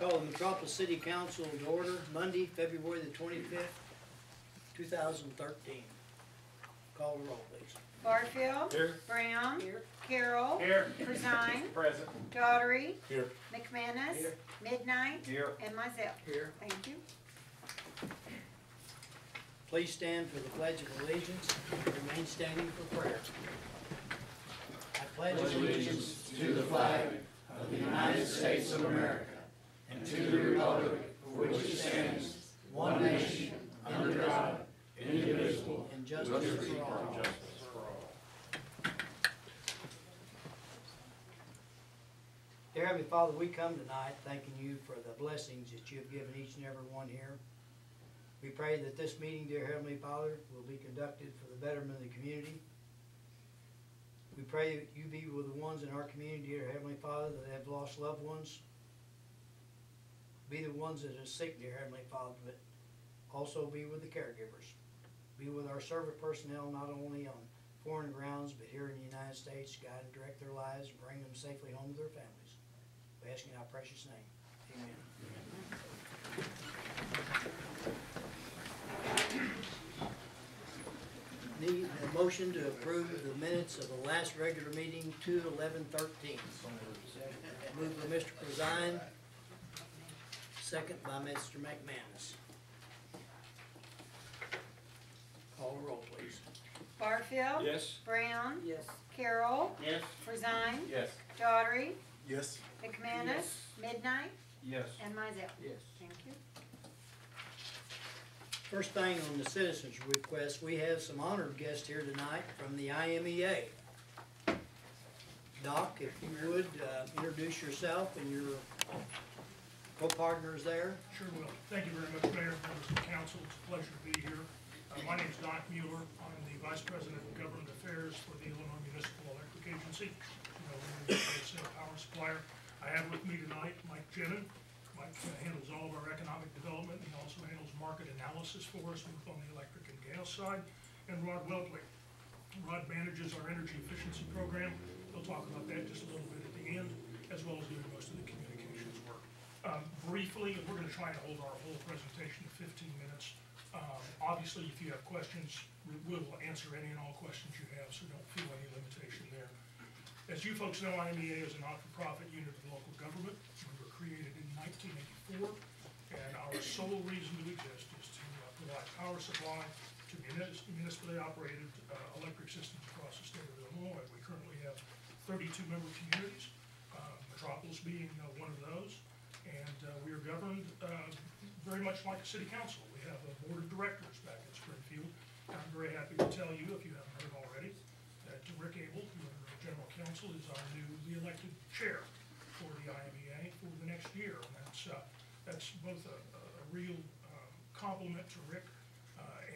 Call the Metropolis City Council to order Monday, February the 25th, 2013. Call the roll, please. Barfield. Here. Brown. Here. Carroll. Here. Corzine. Present. Daughtery. Here. McManus. Here. Midnight. Here. And myself. Here. Thank you. Please stand for the Pledge of Allegiance and remain standing for prayer. I pledge allegiance to the flag of the United States of America and to the republic for which it stands, one nation, under God, indivisible, and justice for all. Dear Heavenly Father, we come tonight thanking you for the blessings that you have given each and every one here. We pray that this meeting, dear Heavenly Father, will be conducted for the betterment of the community. We pray that you be with the ones in our community, dear Heavenly Father, that have lost loved ones. Be the ones that are sick, dear Heavenly Father, but also be with the caregivers. Be with our service personnel, not only on foreign grounds, but here in the United States. Guide and direct their lives and bring them safely home to their families. We ask in our precious name. Amen. Need a motion to approve the minutes of the last regular meeting, 2/11/13. Moved by Mr. Corzine, second by Mr. McManus. Call the roll, please. Barfield. Yes. Brown. Yes. Carroll. Yes. Corzine. Yes. Daughtery. Yes. McManus. Midnight. Yes. And myself. Yes. Thank you. First thing on the citizens' request, we have some honored guests here tonight from the IMEA. Doc, if you would, introduce yourself and your co-partners there. Sure will. Thank you very much, Mayor, members of the council. It's a pleasure to be here. My name is Doc Mueller. I'm the Vice President of Government Affairs for the Illinois Municipal Electric Agency. It's a power supplier. I have with me tonight Mike Jenin. Mike handles all of our economic development. He also handles market analysis for us, both on the electric and gas side. And Rod Weltley. Rod manages our energy efficiency program. He'll talk about that just a little bit at the end, as well as doing most of the communications work. Briefly, we're going to try and hold our whole presentation to 15 minutes. Obviously, if you have questions, we will answer any and all questions you have, so don't feel any limitation there. As you folks know, IMEA is a not-for-profit unit of local government. We were created in 1984, and our sole reason to exist is to provide power supply to municipally operated electric systems across the state of Illinois. We currently have 32 member communities, Metropolis being one of those, and we are governed very much like a city council. We have a board of directors back in Springfield, and I'm very happy to tell you, if you haven't heard already, that Rick Abel, who is our general counsel, is our newly elected chair for the IMEA for the next year. And that's both a real compliment to Rick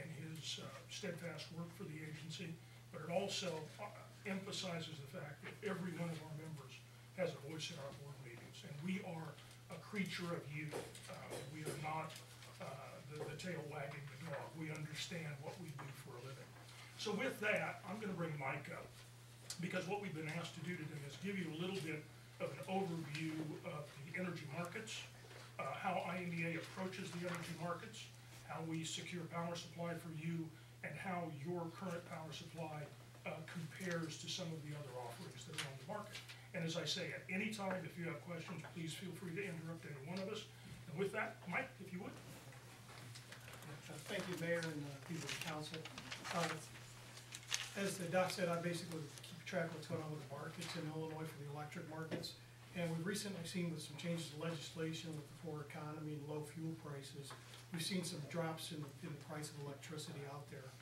and his steadfast work for the agency, but it also emphasizes the fact that every one of our members has a voice in our board meetings, and we are a creature of youth. We are not the tail wagging the dog. We understand what we do for a living. So with that, I'm going to bring Mike up, because what we've been asked to do today is give you a little bit of an overview of the energy markets, how IMEA approaches the energy markets, how we secure power supply for you, and how your current power supply compares to some of the other offerings that are on the market. And as I say, at any time, if you have questions, please feel free to interrupt any one of us. And with that, Mike, if you would. Thank you, Mayor, and people of the council. As the Doc said, I basically keep track of what's going on with the markets in Illinois for the electric markets. And we've recently seen with some changes in legislation with the poor economy and low fuel prices, we've seen some drops in the price of electricity out there.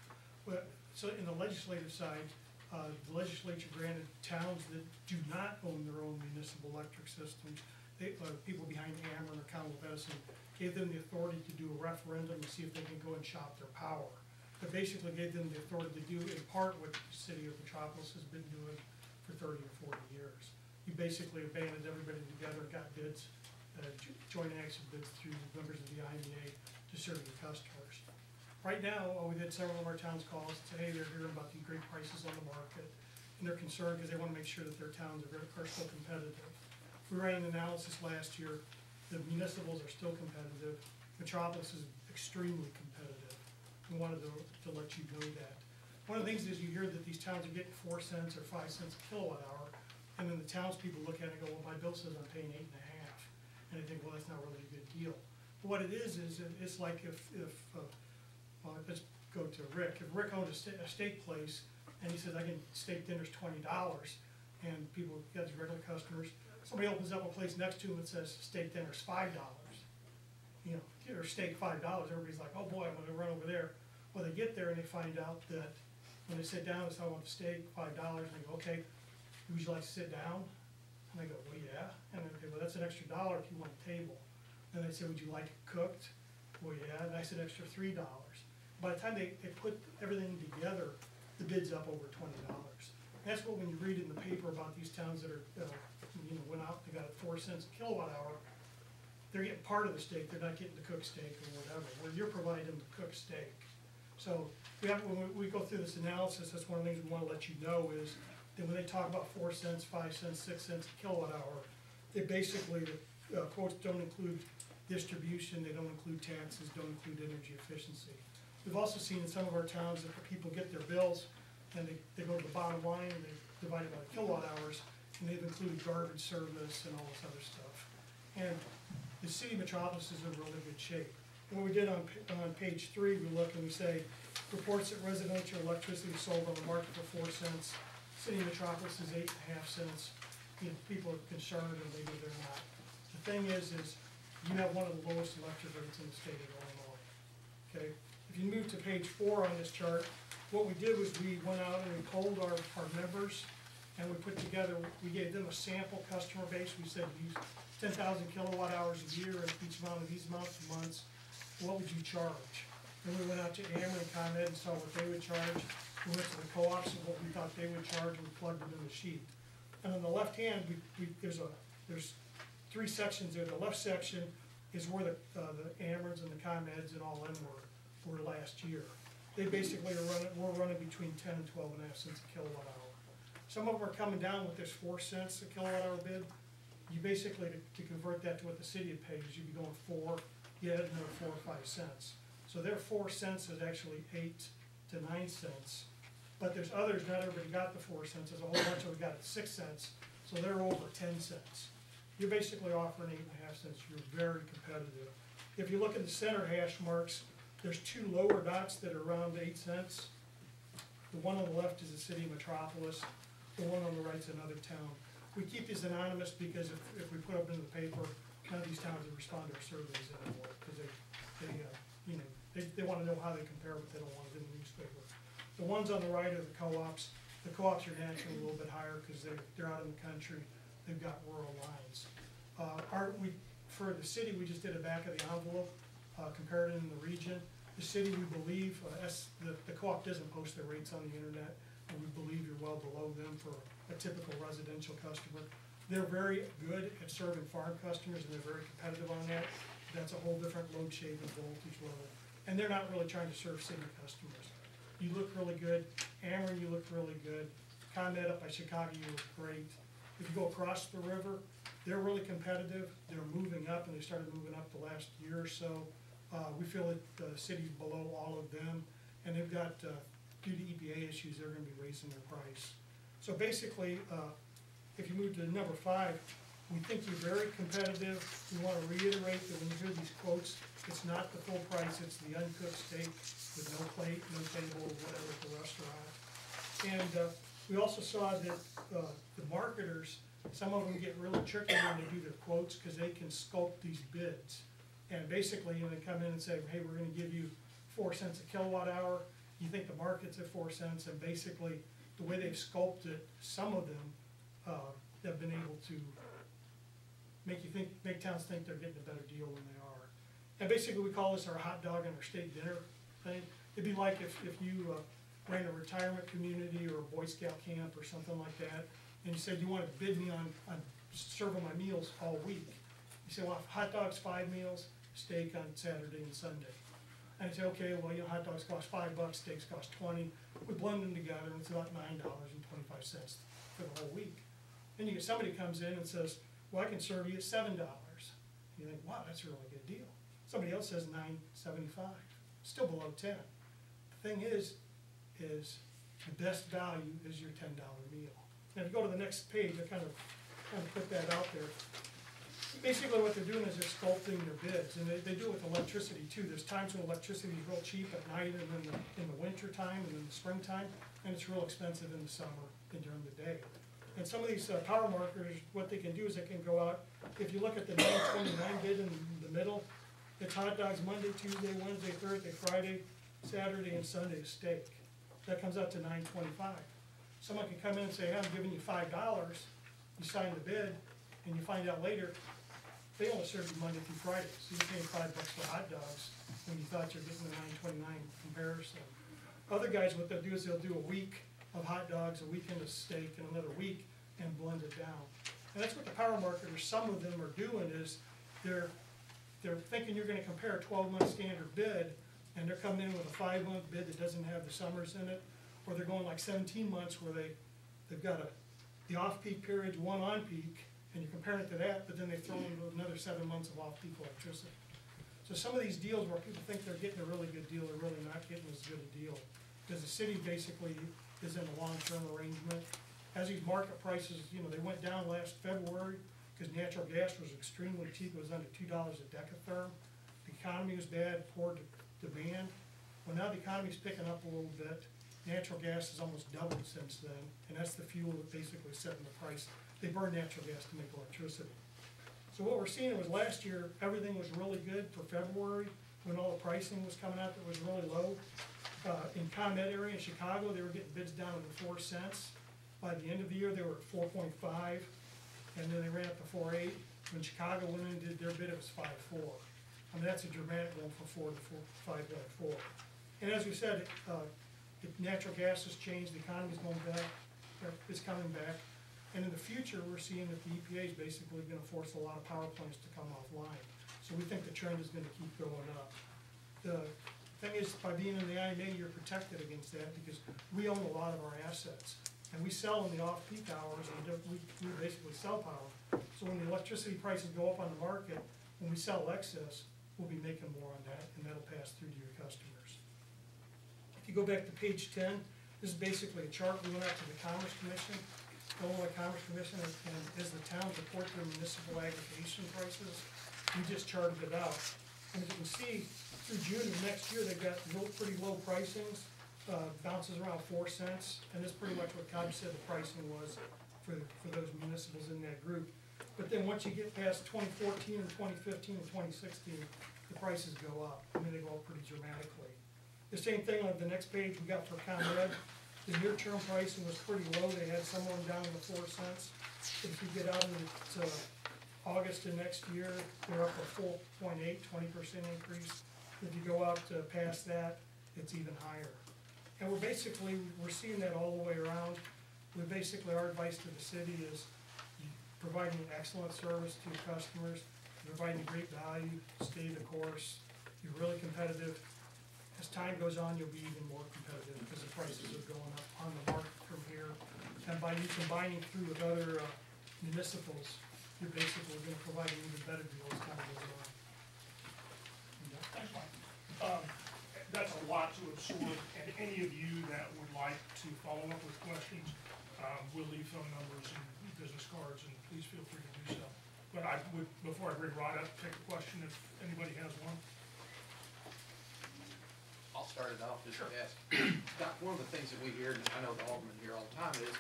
So in the legislative side, the legislature granted towns that do not own their own municipal electric systems, people behind Ameren or County of Edison, gave them the authority to do a referendum to see if they can go and shop their power. But basically gave them the authority to do in part what the city of Metropolis has been doing for 30 or 40 years. You basically abandoned everybody together, got bids, joint action bids through members of the IMEA to serve the customers. Right now, we've had several of our towns call us and say, hey, they're hearing about these great prices on the market, and they're concerned because they want to make sure that their towns are still competitive. We ran an analysis last year The municipals are still competitive. Metropolis is extremely competitive. We wanted to let you know that. One of the things is you hear that these towns are getting 4 cents or 5 cents a kilowatt hour, and then the townspeople look at it and go, well, my bill says I'm paying 8.5. And they think, well, that's not really a good deal. But what it is it's like if well, let's go to Rick. If Rick owned a steak place, and he says, I can steak dinner's $20, and people, get regular customers, somebody opens up a place next to him that says steak dinner's $5, you know, or steak $5, everybody's like, oh boy, I'm gonna run over there. Well, they get there and they find out that when they sit down and say, I want the steak, $5, and they go, okay, would you like to sit down? And they go, well, yeah. And they go, well, that's an extra $1 if you want a table. And they say, would you like it cooked? Well, yeah, and I said extra $3. By the time they put everything together, the bid's up over $20. That's what when you read in the paper about these towns that are, you know, went out, they got it 4 cents a kilowatt hour, they're getting part of the steak, they're not getting the cooked steak or whatever, where you're providing them the cooked steak. So when we go through this analysis, that's one of the things we want to let you know is that when they talk about 4 cents, 5 cents, 6 cents a kilowatt hour, they basically, the quotes don't include distribution, they don't include taxes, don't include energy efficiency. We've also seen in some of our towns that the people get their bills and they go to the bottom line and they divide it by kilowatt hours, and they've included garbage service and all this other stuff. And the city of Metropolis is in really good shape. And what we did on page 3, we look and we say, reports that residential electricity is sold on the market for 4 cents. City of Metropolis is 8.5 cents. You know, people are concerned and maybe they're not. The thing is you have one of the lowest electric rates in the state of Illinois. Okay? If you move to page 4 on this chart, what we did was we went out and we polled our members, and we put together, we gave them a sample customer base. We said use 10,000 kilowatt hours a year and each amount of these amounts of months. What would you charge? Then we went out to Ameren and ComEd and saw what they would charge. We went to the co-ops and what we thought they would charge, and we plugged them in the sheet. And on the left hand, there's 3 sections there. The left section is where the Amerens and the ComEds and all them were last year. They basically we're running between 10 and 12.5 cents a kilowatt hour. Some of them are coming down with this 4 cents a kilowatt hour bid. You basically, to convert that to what the city pays, you'd be going 4, you add another 4 or 5 cents. So their 4 cents is actually 8 to 9 cents. But there's others, not everybody got the 4 cents. There's a whole bunch of them got it 6 cents. So they're over 10 cents. You're basically offering 8.5 cents. You're very competitive. If you look at the center hash marks, there's 2 lower dots that are around 8 cents. The one on the left is the city of Metropolis. The one on the right is another town. We keep these anonymous because if we put them in the paper, none of these towns would respond to our surveys anymore because they want to know how they compare, but they don't want it in the newspaper. The ones on the right are the co-ops. The co-ops are naturally a little bit higher because they're out in the country. They've got rural lines. For the city, we just did a back of the envelope, compared it in the region. The city, we believe, the co-op doesn't post their rates on the internet, and we believe you're well below them for a typical residential customer. They're very good at serving farm customers, and they're very competitive on that. That's a whole different load shape and voltage level. And they're not really trying to serve city customers. You look really good. Ameren, you look really good. ComEd up by Chicago, you look great. If you go across the river, they're really competitive. They're moving up, and they started moving up the last year or so. We feel that the city's below all of them, and they've got, due to EPA issues, they're gonna be raising their price. So basically, if you move to number 5, we think you're very competitive. We wanna reiterate that when you hear these quotes, it's not the full price, it's the uncooked steak with no plate, no table, whatever at the restaurant. And we also saw that the marketers, some of them get really tricky when they do their quotes because they can sculpt these bids. And basically, they come in and say, hey, we're gonna give you 4 cents a kilowatt hour. You think the market's at 4 cents, and basically, the way they've sculpted, some of them have been able to make towns think they're getting a better deal than they are. And basically, we call this our hot dog and our steak dinner thing. It'd be like if you ran a retirement community or a Boy Scout camp or something like that, and you said you want to bid me on serving my meals all week. You say, well, hot dogs 5 meals, steak on Saturday and Sunday. And I say, okay, well, hot dogs cost $5, steaks cost 20. We blend them together, and it's about $9.25 for the whole week. Then you get somebody comes in and says, well, I can serve you at $7. You think, wow, that's a really good deal. Somebody else says $9.75, still below 10. The thing is the best value is your $10 meal. Now, if you go to the next page, I kind of put that out there. Basically what they're doing is they're sculpting their bids, and they do it with electricity too. There's times when electricity is real cheap at night and then in the winter time and in the springtime, and it's real expensive in the summer and during the day. And some of these power marketers, what they can do is they can go out, if you look at the 929 bid in the middle, it's hot dogs Monday, Tuesday, Wednesday, Thursday, Friday, Saturday, and Sunday is steak. That comes out to $9.25. Someone can come in and say, hey, I'm giving you $5, you sign the bid, and you find out later, they only serve you Monday through Friday, so you're paying $5 for hot dogs when you thought you're getting the $9.29 comparison. Other guys, what they'll do is they'll do a week of hot dogs, a weekend of steak, and another week, and blend it down. And that's what the power marketers, some of them are doing, is they're thinking you're gonna compare a 12-month standard bid, and they're coming in with a 5-month bid that doesn't have the summers in it, or they're going like 17 months where they've got the off-peak periods, one on-peak, and you're comparing it to that, but then they throw in another 7 months of off-peak electricity. So some of these deals where people think they're getting a really good deal, they're really not getting as good a deal. Because the city basically is in a long-term arrangement. As these market prices, they went down last February because natural gas was extremely cheap. It was under $2 a decatherm. The economy was bad, poor demand. Well, now the economy's picking up a little bit. Natural gas has almost doubled since then, and that's the fuel that basically setting the price. They burn natural gas to make electricity. So what we're seeing was last year, everything was really good for February when all the pricing was coming out that was really low. In ComEd area in Chicago, they were getting bids down to 4 cents. By the end of the year, they were at 4.5, and then they ran up to 4.8. When Chicago went in and did their bid, it was 5.4. I mean, that's a dramatic one from 4 to 5.4. And as we said, if natural gas has changed, the economy's going back, it's coming back. And in the future, we're seeing that the EPA is basically gonna force a lot of power plants to come offline. So we think the trend is gonna keep going up. The thing is, by being in the IMA, you're protected against that because we own a lot of our assets. And we sell in the off-peak hours, and we basically sell power. So when the electricity prices go up on the market, when we sell excess, we'll be making more on that, and that'll pass through to your customers. If you go back to page 10, this is basically a chart we went out to the Commerce Commission. Illinois Commerce Commission, and as the towns report their municipal aggregation prices, we just charted it out. And as you can see, through June of next year, they've got pretty low pricings, bounces around 4 cents, and that's pretty much what Cobb said the pricing was for those municipals in that group. But then once you get past 2014 and 2015 and 2016, the prices go up. I mean, they go up pretty dramatically. The same thing on the next page we got for ComEd. The near-term pricing was pretty low. They had someone down to 4 cents. If you get out into August of next year, they're up a 4.8, 20% increase. If you go out past that, it's even higher. And we're seeing that all the way around. Our advice to the city is providing excellent service to your customers, providing great value, stay the course, you're really competitive. As time goes on, you'll be even more competitive because the prices are going up on the market from here. And by you combining through with other municipals, you're basically going to provide an even better deal as time goes on. Thanks, Mike. That's a lot to absorb, and any of you that would like to follow up with questions, we'll leave phone numbers and business cards, and please feel free to do so. But I would, before I bring Rod up, take a question if anybody has one. I'll start it off just to ask. Doc, one of the things that we hear, and I know the alderman here all the time, is,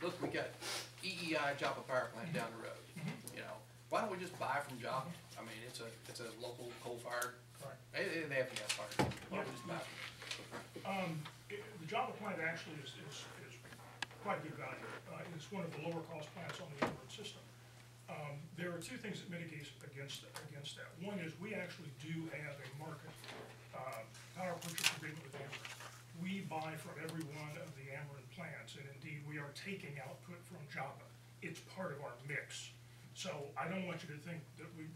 look, we got EEI Joppa Power Plant down the road. Why don't we just buy from Joppa? I mean, it's a local coal-fired, Right. they have gas fired. Why don't we just buy from them? The Joppa plant actually is quite good value. It's one of the lower cost plants on the Emerald system. There are two things that mitigate against that. One is we actually do have a market power purchase agreement with Ameren. We buy from every one of the Ameren plants, and indeed we are taking output from Joppa. It's part of our mix. So I don't want you to think that we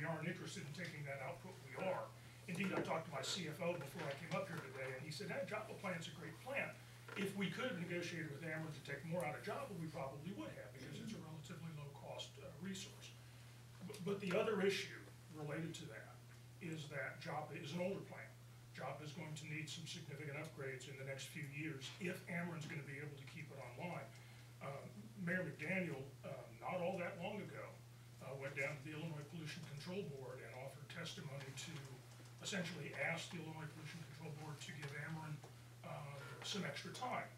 aren't interested in taking that output. We are. Indeed, I talked to my CFO before I came up here today, and he said, that Joppa plant's a great plant. If we could have negotiated with Ameren to take more out of Joppa, we probably would have, because it's a relatively low-cost resource. But the other issue related to that is that Joppa is an older plant. Joppa is going to need some significant upgrades in the next few years if Ameren's gonna be able to keep it online. Mayor McDaniel, not all that long ago, went down to the Illinois Pollution Control Board and offered testimony to essentially ask the Illinois Pollution Control Board to give Ameren some extra time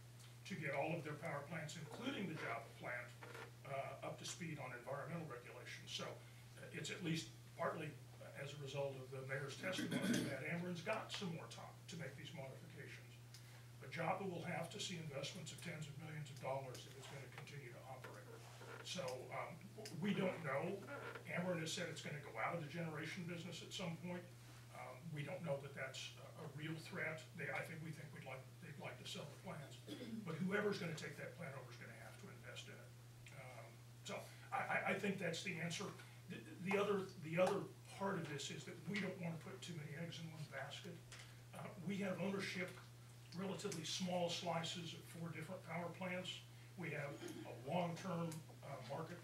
to get all of their power plants, including the Joppa plant, up to speed on environmental regulations. So it's at least partly as a result of the mayor's testimony that Ameren's got some more time to make these modifications. But Joppa will have to see investments of tens of millions of dollars if it's gonna continue to operate. So we don't know. Ameren has said it's gonna go out of the generation business at some point. We don't know that that's a real threat. We think they'd like to sell the plants. But whoever's gonna take that plant over is gonna have to invest in it. So I think that's the answer. The other part of this is that we don't wanna put too many eggs in one basket. We have ownership, relatively small slices of 4 different power plants. We have a long-term market,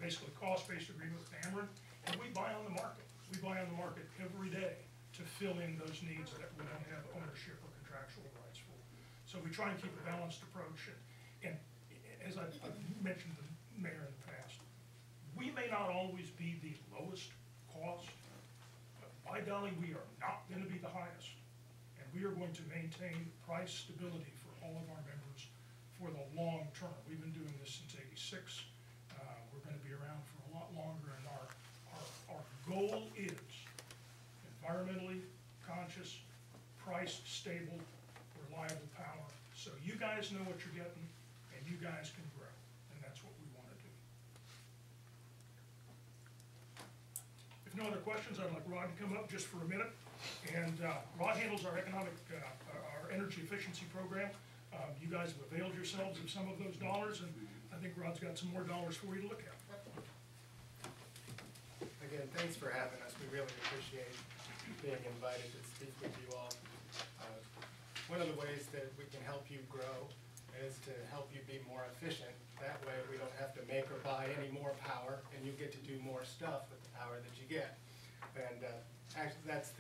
basically cost-based agreement with Ameren, and we buy on the market. We buy on the market every day to fill in those needs that we don't have ownership or contractual rights for. So we try and keep a balanced approach, and as I've mentioned to the mayor in the past, we may not always be the lowest cost, but by golly, we are not gonna be the highest. And we are going to maintain price stability for all of our members for the long term. We've been doing this since '86. We're gonna be around for a lot longer, and our goal is environmentally conscious, priced, stable, reliable power. So you guys know what you're getting, and you guys can grow, and that's what we wanna do. If no other questions, I'd like Rod to come up just for a minute. And Rod handles our our energy efficiency program. You guys have availed yourselves of some of those dollars, and I think Rod's got some more dollars for you to look at. Again, thanks for having us. We really appreciate being invited to speak with you all. One of the ways that we can help you grow is to help you be more efficient. That way we don't have to make or buy any more power, and you get to do more stuff with the power that you get. And actually, that's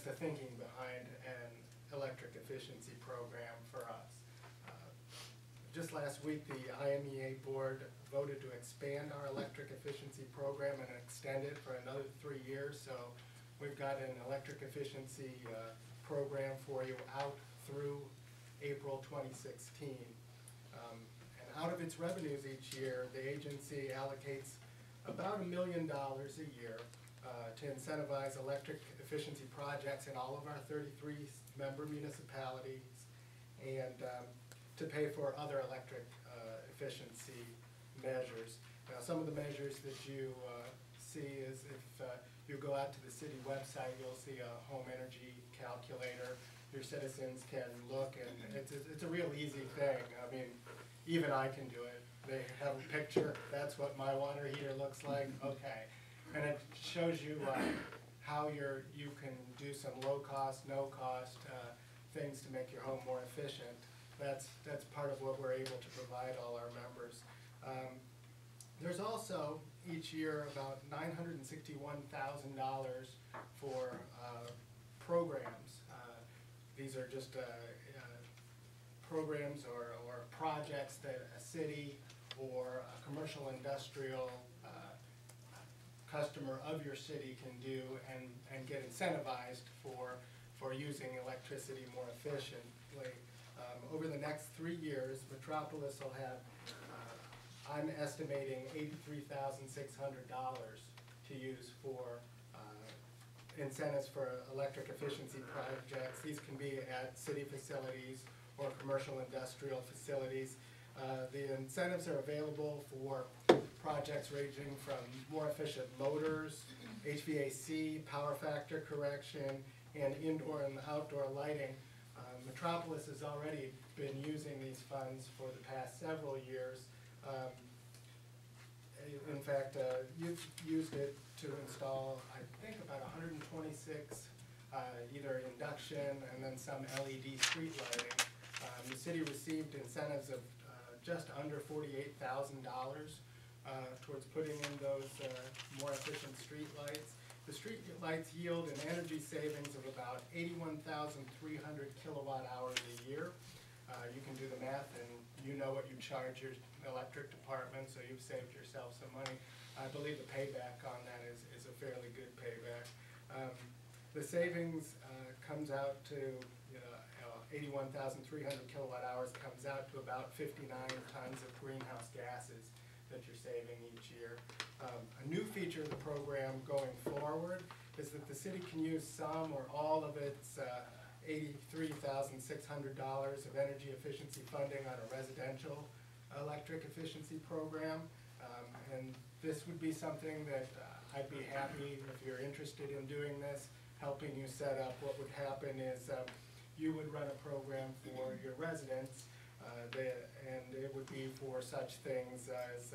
the thinking behind an electric efficiency program for us. Just last week, the IMEA board voted to expand our electric efficiency program and extend it for another 3 years. So we've got an electric efficiency program for you out through April 2016. And out of its revenues each year, the agency allocates about $1 million a year to incentivize electric efficiency projects in all of our 33 member municipalities, and to pay for other electric efficiency measures. Now, some of the measures that you see is if you go out to the city website, you'll see a home energy calculator. Your citizens can look, and it's a real easy thing. I mean, even I can do it. They have a picture, that's what my water heater looks like, okay. And it shows you how you can do some low cost, no cost things to make your home more efficient. That's part of what we're able to provide all our members. There's also each year about $961,000 for programs. These are just programs or projects that a city or a commercial industrial customer of your city can do and get incentivized for using electricity more efficiently. Over the next 3 years, Metropolis will have, I'm estimating $83,600 to use for incentives for electric efficiency projects. These can be at city facilities or commercial industrial facilities. The incentives are available for projects ranging from more efficient motors, HVAC, power factor correction, and indoor and outdoor lighting. Metropolis has already been using these funds for the past several years. In fact, you've used it to install, I think, about 126 either induction and then some LED street lighting. The city received incentives of just under $48,000 towards putting in those more efficient street lights. The street lights yield an energy savings of about 81,300 kilowatt hours a year. You can do the math and you know what you charge your electric department, so you've saved yourself some money. I believe the payback on that is a fairly good payback. The savings comes out to 81,300 kilowatt hours comes out to about 59 tons of greenhouse gases that you're saving each year. A new feature of the program going forward is that the city can use some or all of its $83,600 of energy efficiency funding on a residential electric efficiency program. And this would be something that I'd be happy, if you're interested in doing this, helping you set up. What would happen is you would run a program for your residents, and it would be for such things as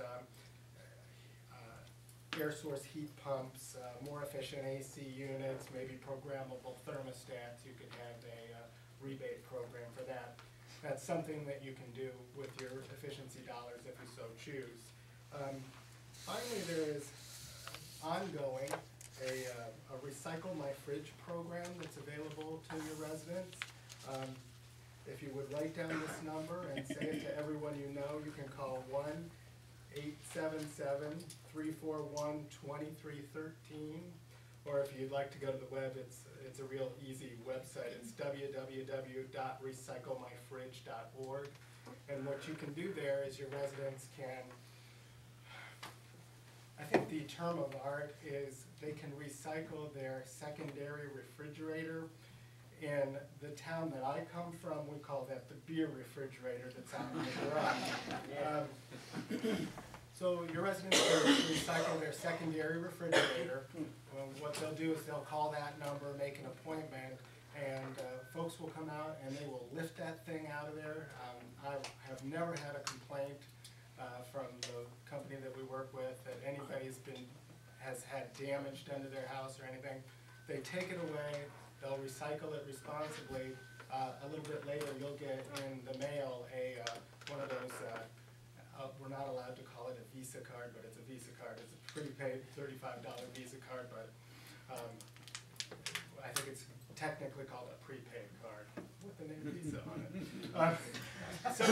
air source heat pumps, more efficient AC units, maybe programmable thermostats. You could have a rebate program for that. That's something that you can do with your efficiency dollars if you so choose. Finally, there is ongoing a Recycle My Fridge program that's available to your residents. If you would write down this number and say it to everyone you know, you can call 1-877-341-2313. Or if you'd like to go to the web, it's a real easy website. It's www.recyclemyfridge.org. And what you can do there is your residents can, I think the term of art is they can recycle their secondary refrigerator. In the town that I come from, we call that the beer refrigerator that's out in the garage. So your residents can recycle their secondary refrigerator. Well, what they'll do is they'll call that number, make an appointment, and folks will come out and they will lift that thing out of there. I have never had a complaint from the company that we work with that anybody's has had damage done to their house or anything. They take it away. They'll recycle it responsibly. A little bit later, you'll get in the mail one of those, we're not allowed to call it a Visa card, but it's a Visa card. It's a prepaid $35 Visa card, but I think it's technically called a prepaid card with the name Visa on it. So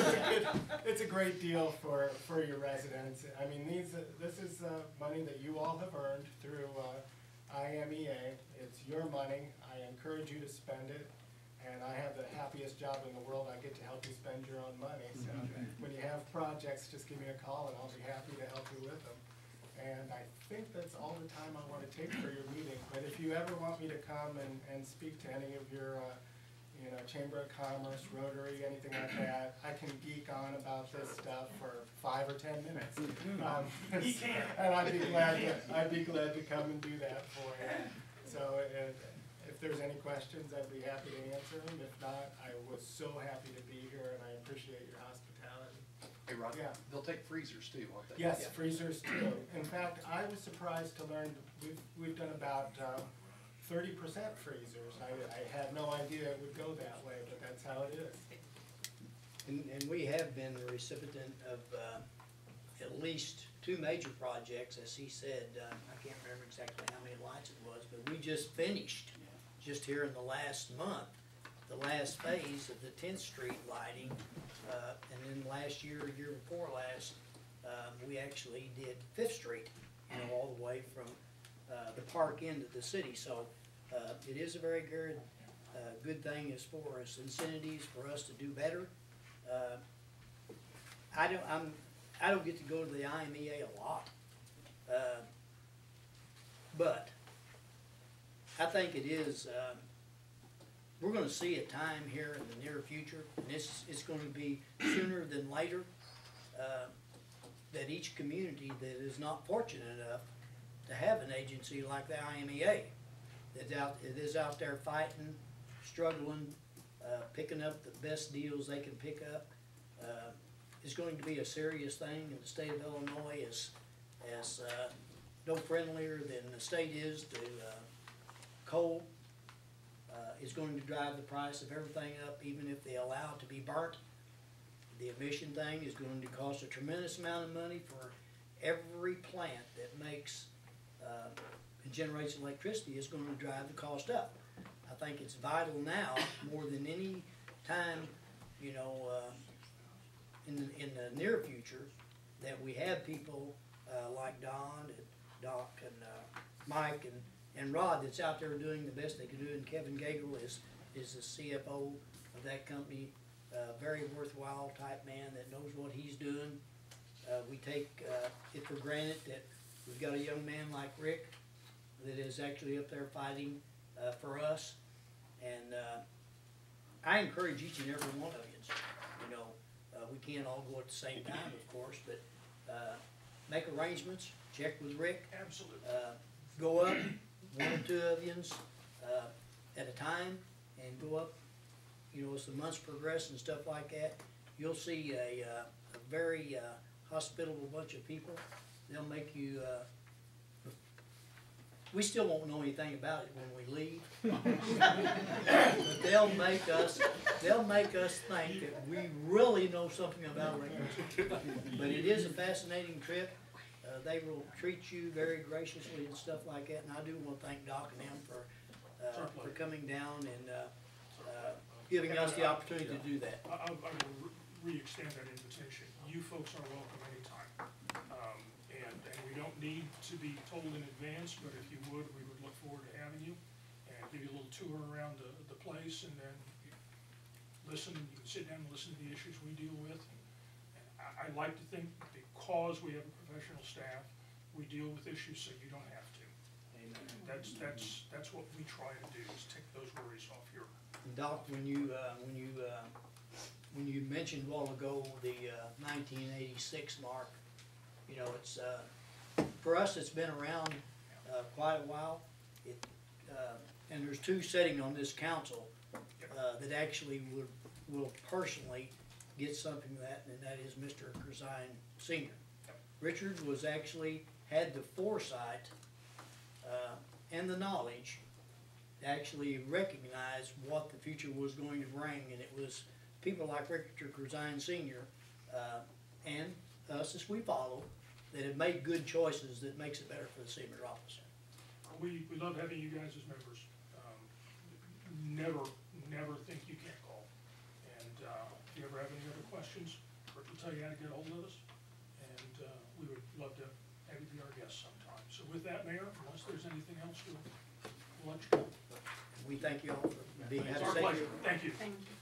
it's a great deal for your residents. I mean, this is money that you all have earned through IMEA. It's your money. I encourage you to spend it, and I have the happiest job in the world. I get to help you spend your own money. So when you have projects, just give me a call, and I'll be happy to help you with them. And I think that's all the time I want to take for your meeting. But if you ever want me to come and speak to any of your Chamber of Commerce, Rotary, anything like that, I can geek on about this stuff for 5 or 10 minutes. And I'd be glad to come and do that for you. So if there's any questions, I'd be happy to answer them. If not, I was so happy to be here, and I appreciate your hospitality. Hey, Rod, Yeah. they'll take freezers too, won't they? Yes, freezers too. In fact, I was surprised to learn we've done about 30% freezers. I had no idea it would go that way, but that's how it is. And we have been the recipient of at least 2 major projects, as he said. I can't remember exactly how many lights it was, but we just finished, just here in the last month, the last phase of the 10th Street lighting. And then last year, year before last, we actually did 5th Street, all the way from the park into the city. So it is a very good thing as far as incentives for us to do better. I don't get to go to the IMEA a lot, but I think it is. We're going to see a time here in the near future, and it's going to be sooner than later, that each community that is not fortunate enough to have an agency like the IMEA that is out there fighting, struggling, picking up the best deals they can pick up, is going to be a serious thing. And the state of Illinois is no friendlier than the state is to coal. Is going to drive the price of everything up, even if they allow it to be burnt. The emission thing is going to cost a tremendous amount of money for every plant that makes and generates electricity is gonna drive the cost up. I think it's vital now, more than any time, you know, in the near future, that we have people, like Don and Doc and, Mike and Rod that's out there doing the best they can do, and Kevin Gagel is the CFO of that company, very worthwhile type man that knows what he's doing. We take, it for granted that we've got a young man like Rick that is actually up there fighting, for us. And, I encourage each and every one of you, you know, we can't all go at the same time, of course, but, make arrangements, check with Rick. Absolutely. Go up, one or two of yous, at a time, and go up, you know, as the months progress and stuff like that, you'll see a very, hospitable bunch of people. They'll make you, we still won't know anything about it when we leave. But they'll make us think that we really know something about electricity. But it is a fascinating trip. They will treat you very graciously and stuff like that, and I do want to thank Doc and them for coming down and, giving us the opportunity to do that. I will re-extend that invitation. You folks are welcome anytime. And we don't need to be told in advance, but if you would, we would look forward to having you and give you a little tour around the place, and then you listen, you can sit down and listen to the issues we deal with. And I like to think because we have a professional staff, we deal with issues so you don't have to. And that's what we try to do, is take those worries off your. Doc, when you mentioned a while ago the 1986 mark, you know, it's for us it's been around quite a while. And there's two sitting on this council that actually will personally get something of that, and that is Mr. Curzine Sr. Richard was actually had the foresight and the knowledge to actually recognize what the future was going to bring, and it was people like Richard Curzine Sr. And us as we follow that have made good choices that makes it better for the city of Metropolis. We love having you guys as members. Never think you can't call. And if you ever have any other questions, Rick will tell you how to get a hold of us. And we would love to have you be our guest sometime. So with that, Mayor, unless there's anything else, we'll let you go. We thank you all for being here. It's our pleasure. Thank you. Thank you.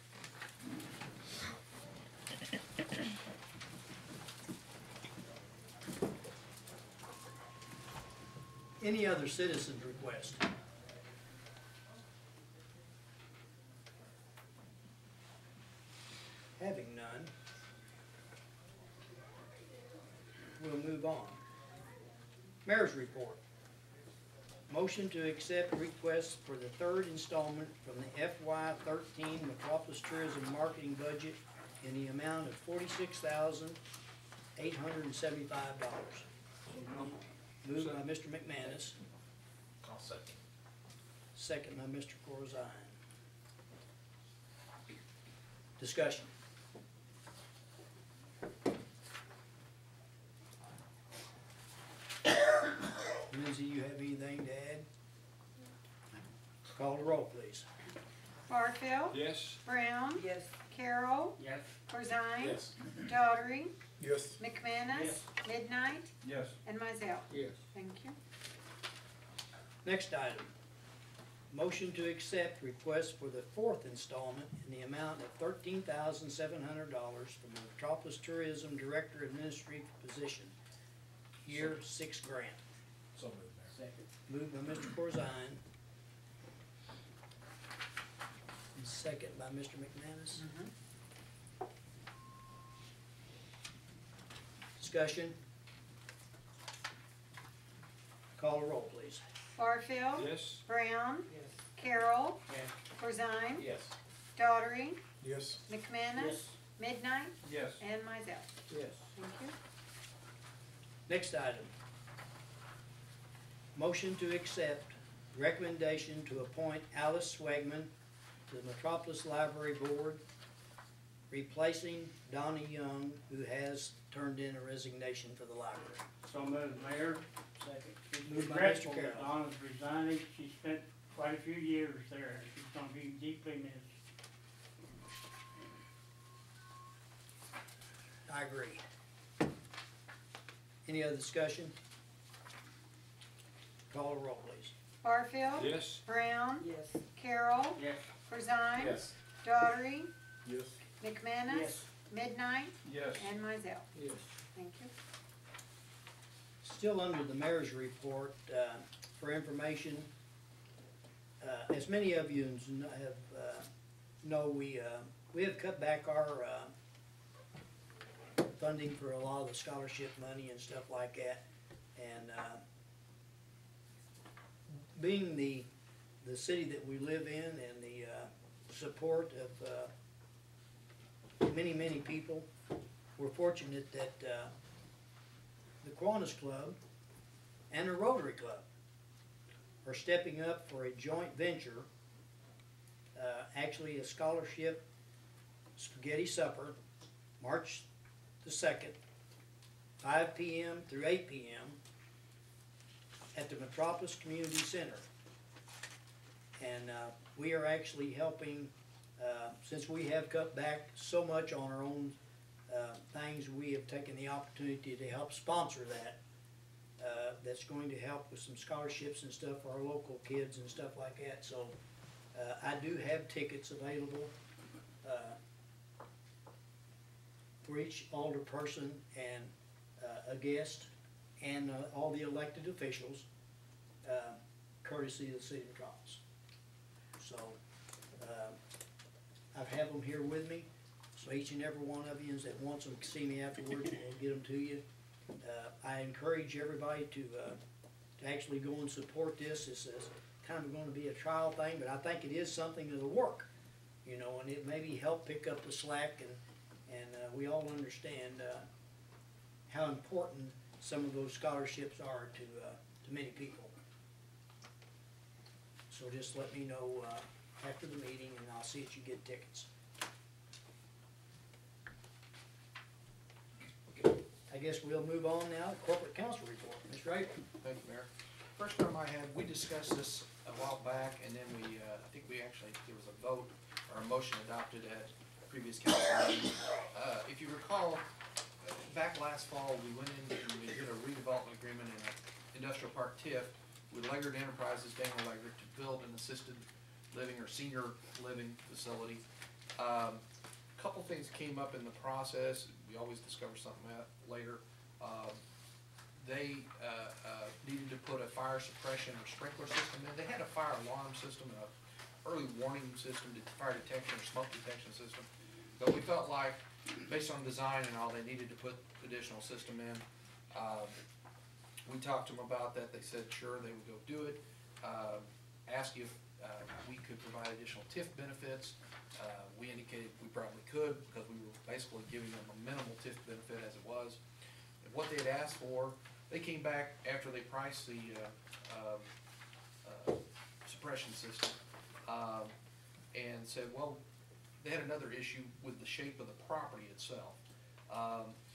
Any other citizens' request? Having none, we'll move on. Mayor's report. Motion to accept requests for the third installment from the FY13 Metropolis Tourism Marketing Budget in the amount of $46,875. Moved by Mr. McManus. I'll second. Second by Mr. Corzine. Discussion. Lindsay, you have anything to add? Call the roll, please. Barfield. Yes. Brown. Yes. Carroll. Yes. Corzine. Yes. Daughtry. Yes. McManus. Yes. Midnight. Yes. And Mizell. Yes. Thank you. Next item. Motion to accept request for the fourth installment in the amount of $13,700 from the Metropolis Tourism Director Administrative position. Year 6 grant. So moved, Mayor. Second. Moved by Mr. Corzine. And second by Mr. McManus. Discussion. Call the roll, please. Barfield. Yes. Brown. Yes. Carroll. Yes. Corzine. Yes. Daughtry. Yes. McManus. Midnight. Yes. And Mizell. Yes. Thank you. Next item. Motion to accept recommendation to appoint Alice Swagman to the Metropolis Library Board, replacing Donnie Young, who has turned in a resignation for the library. So moved, Mayor. Second. Moved by Mr. Regretful that Carroll. Donna's resigning. She spent quite a few years there. She's gonna be deeply missed. I agree. Any other discussion? Call the roll, please. Barfield. Yes. Brown. Yes. Carroll. Yes. Corzine. Yes. Daughtery. Yes. McManus. Yes. Midnight. Yes. And Mizell. Yes. Thank you. Still under the mayor's report, for information, as many of you know, we have cut back our funding for a lot of the scholarship money and stuff like that. And being the city that we live in and the support of many people, we're fortunate that the Kiwanis Club and the Rotary Club are stepping up for a joint venture, actually a scholarship spaghetti supper, March the 2nd, 5 p.m. through 8 p.m. at the Metropolis Community Center. And we are actually helping, since we have cut back so much on our own things, we have taken the opportunity to help sponsor that. That's going to help with some scholarships and stuff for our local kids and stuff like that. So I do have tickets available for each alder person and a guest and all the elected officials, courtesy of the city of Metropolis. So I have them here with me. So each and every one of you that wants them to see me afterwards, we'll get them to you. I encourage everybody to actually go and support this. This is kind of going to be a trial thing, but I think it is something that'll work, you know, and it maybe help pick up the slack, and we all understand how important some of those scholarships are to many people. So just let me know after the meeting, and I'll see that you get tickets. I guess we'll move on now to corporate council report. Ms. Wright? Thank you, Mayor. First term I had, we discussed this a while back, and then we, I think we actually, there was a vote or a motion adopted at previous council meeting. If you recall, back last fall, we went in and we did a redevelopment agreement in an industrial park TIF with Leggard Enterprises, Daniel Leggard, to build an assisted living or senior living facility. Couple things came up in the process. We always discover something out later. They needed to put a fire suppression or sprinkler system in. They had a fire alarm system and a early warning system, fire detection or smoke detection system. But we felt like, based on design and all, they needed to put additional system in. We talked to them about that. They said sure, they would go do it. Asked if we could provide additional TIF benefits. We indicated we probably could, because we were basically giving them a minimal TIF benefit as it was. And what they had asked for, they came back after they priced the suppression system and said, well, they had another issue with the shape of the property itself.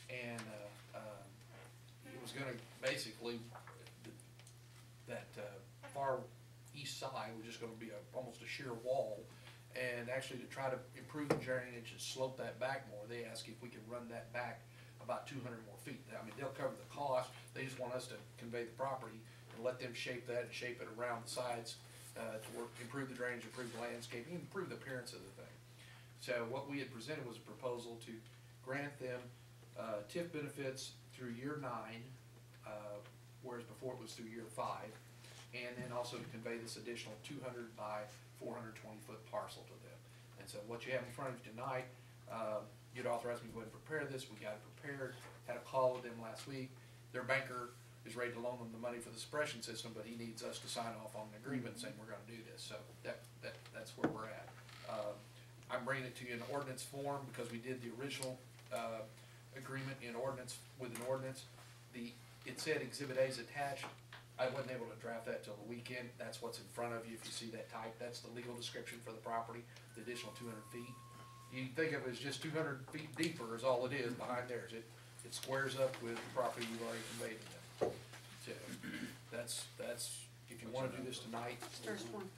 It was gonna basically, that far east side was just gonna be almost a sheer wall. And actually, to try to improve the drainage and slope that back more, they asked if we could run that back about 200 more feet. I mean, they'll cover the cost. They just want us to convey the property and let them shape that and shape it around the sides to work, improve the drainage, improve the landscaping, improve the appearance of the thing. So what we had presented was a proposal to grant them TIF benefits through year 9, whereas before it was through year 5, and then also to convey this additional 200 by 420-foot parcel to them. And so what you have in front of you tonight, you'd authorize me to go ahead and prepare this. We got it prepared, had a call with them last week. Their banker is ready to loan them the money for the suppression system, but he needs us to sign off on an agreement saying we're gonna do this. So that's where we're at. I'm bringing it to you in ordinance form because we did the original agreement in ordinance with an ordinance. It said Exhibit A is attached. I wasn't able to draft that till the weekend. That's what's in front of you. If you see that type, that's the legal description for the property, the additional 200 feet. You think of it as just 200 feet deeper is all it is behind theirs. It squares up with the property you've already conveyed to them. So, that's, if you wanna do this tonight, First one.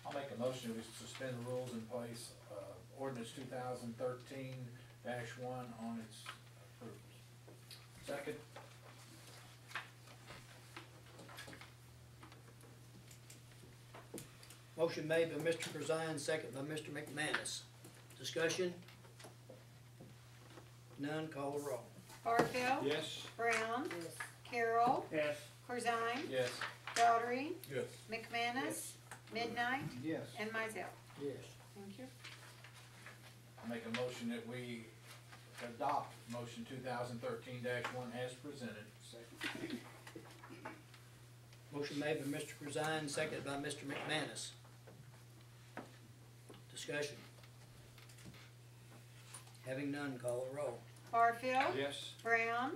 I'll make a motion to suspend the rules in place, ordinance 2013-1 on its approval. Second. Motion made by Mr. Corzine, second by Mr. McManus. Discussion? None, call the roll. Barfield. Yes. Brown. Carroll. Yes. Corzine. Yes. Daughtry. Yes. McManus. Midnight. Yes. And Mizell. Yes. Thank you. I'll make a motion that we adopt motion 2013-1 as presented. Second. Motion made by Mr. Corzine, seconded by Mr. McManus. Discussion? Having none, call the roll. Barfield. Yes. Brown.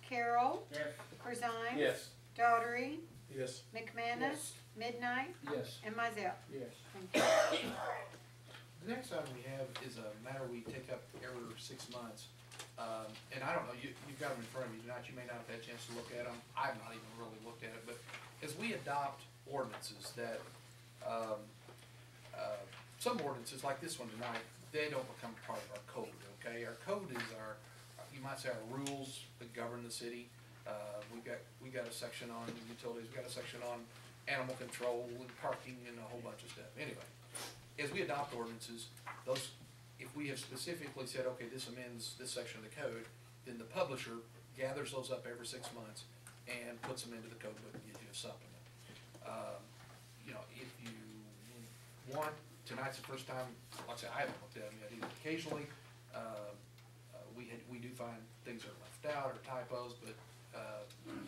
Carroll. Yes. Corzine. Yes. Daughtry. Yes. McManus. Midnight. Yes. And Mizell. Yes. Thank you. the next item we have is a matter we take up every 6 months. And I don't know, you've got them in front of you tonight, you may not have had a chance to look at them, I've not even really looked at it, but as we adopt ordinances that, some ordinances, like this one tonight, they don't become part of our code, okay? Our code is our, you might say our rules that govern the city. We got a section on utilities, we got a section on animal control and parking and a whole bunch of stuff. Anyway, as we adopt ordinances, those, if we have specifically said, okay, this amends this section of the code, then the publisher gathers those up every 6 months and puts them into the code book and gives you a supplement. You know, if you want, tonight's the first time, like I say, I haven't looked at them yet either. Occasionally, we do find things are left out or typos, but,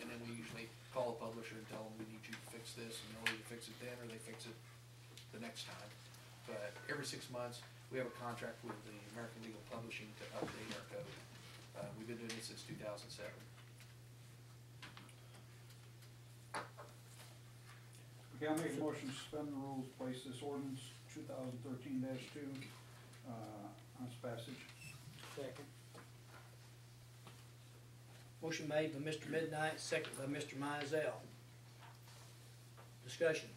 and then we usually call a publisher and tell them we need you to fix this, and they'll either fix it then or they fix it the next time. But every 6 months, we have a contract with the American Legal Publishing to update our code. We've been doing it since 2007. Okay, I'll make a motion to suspend the rules, place this ordinance 2013-2 on its passage. Second. Motion made by Mr. Midnight, second by Mr. Mizell. Discussion?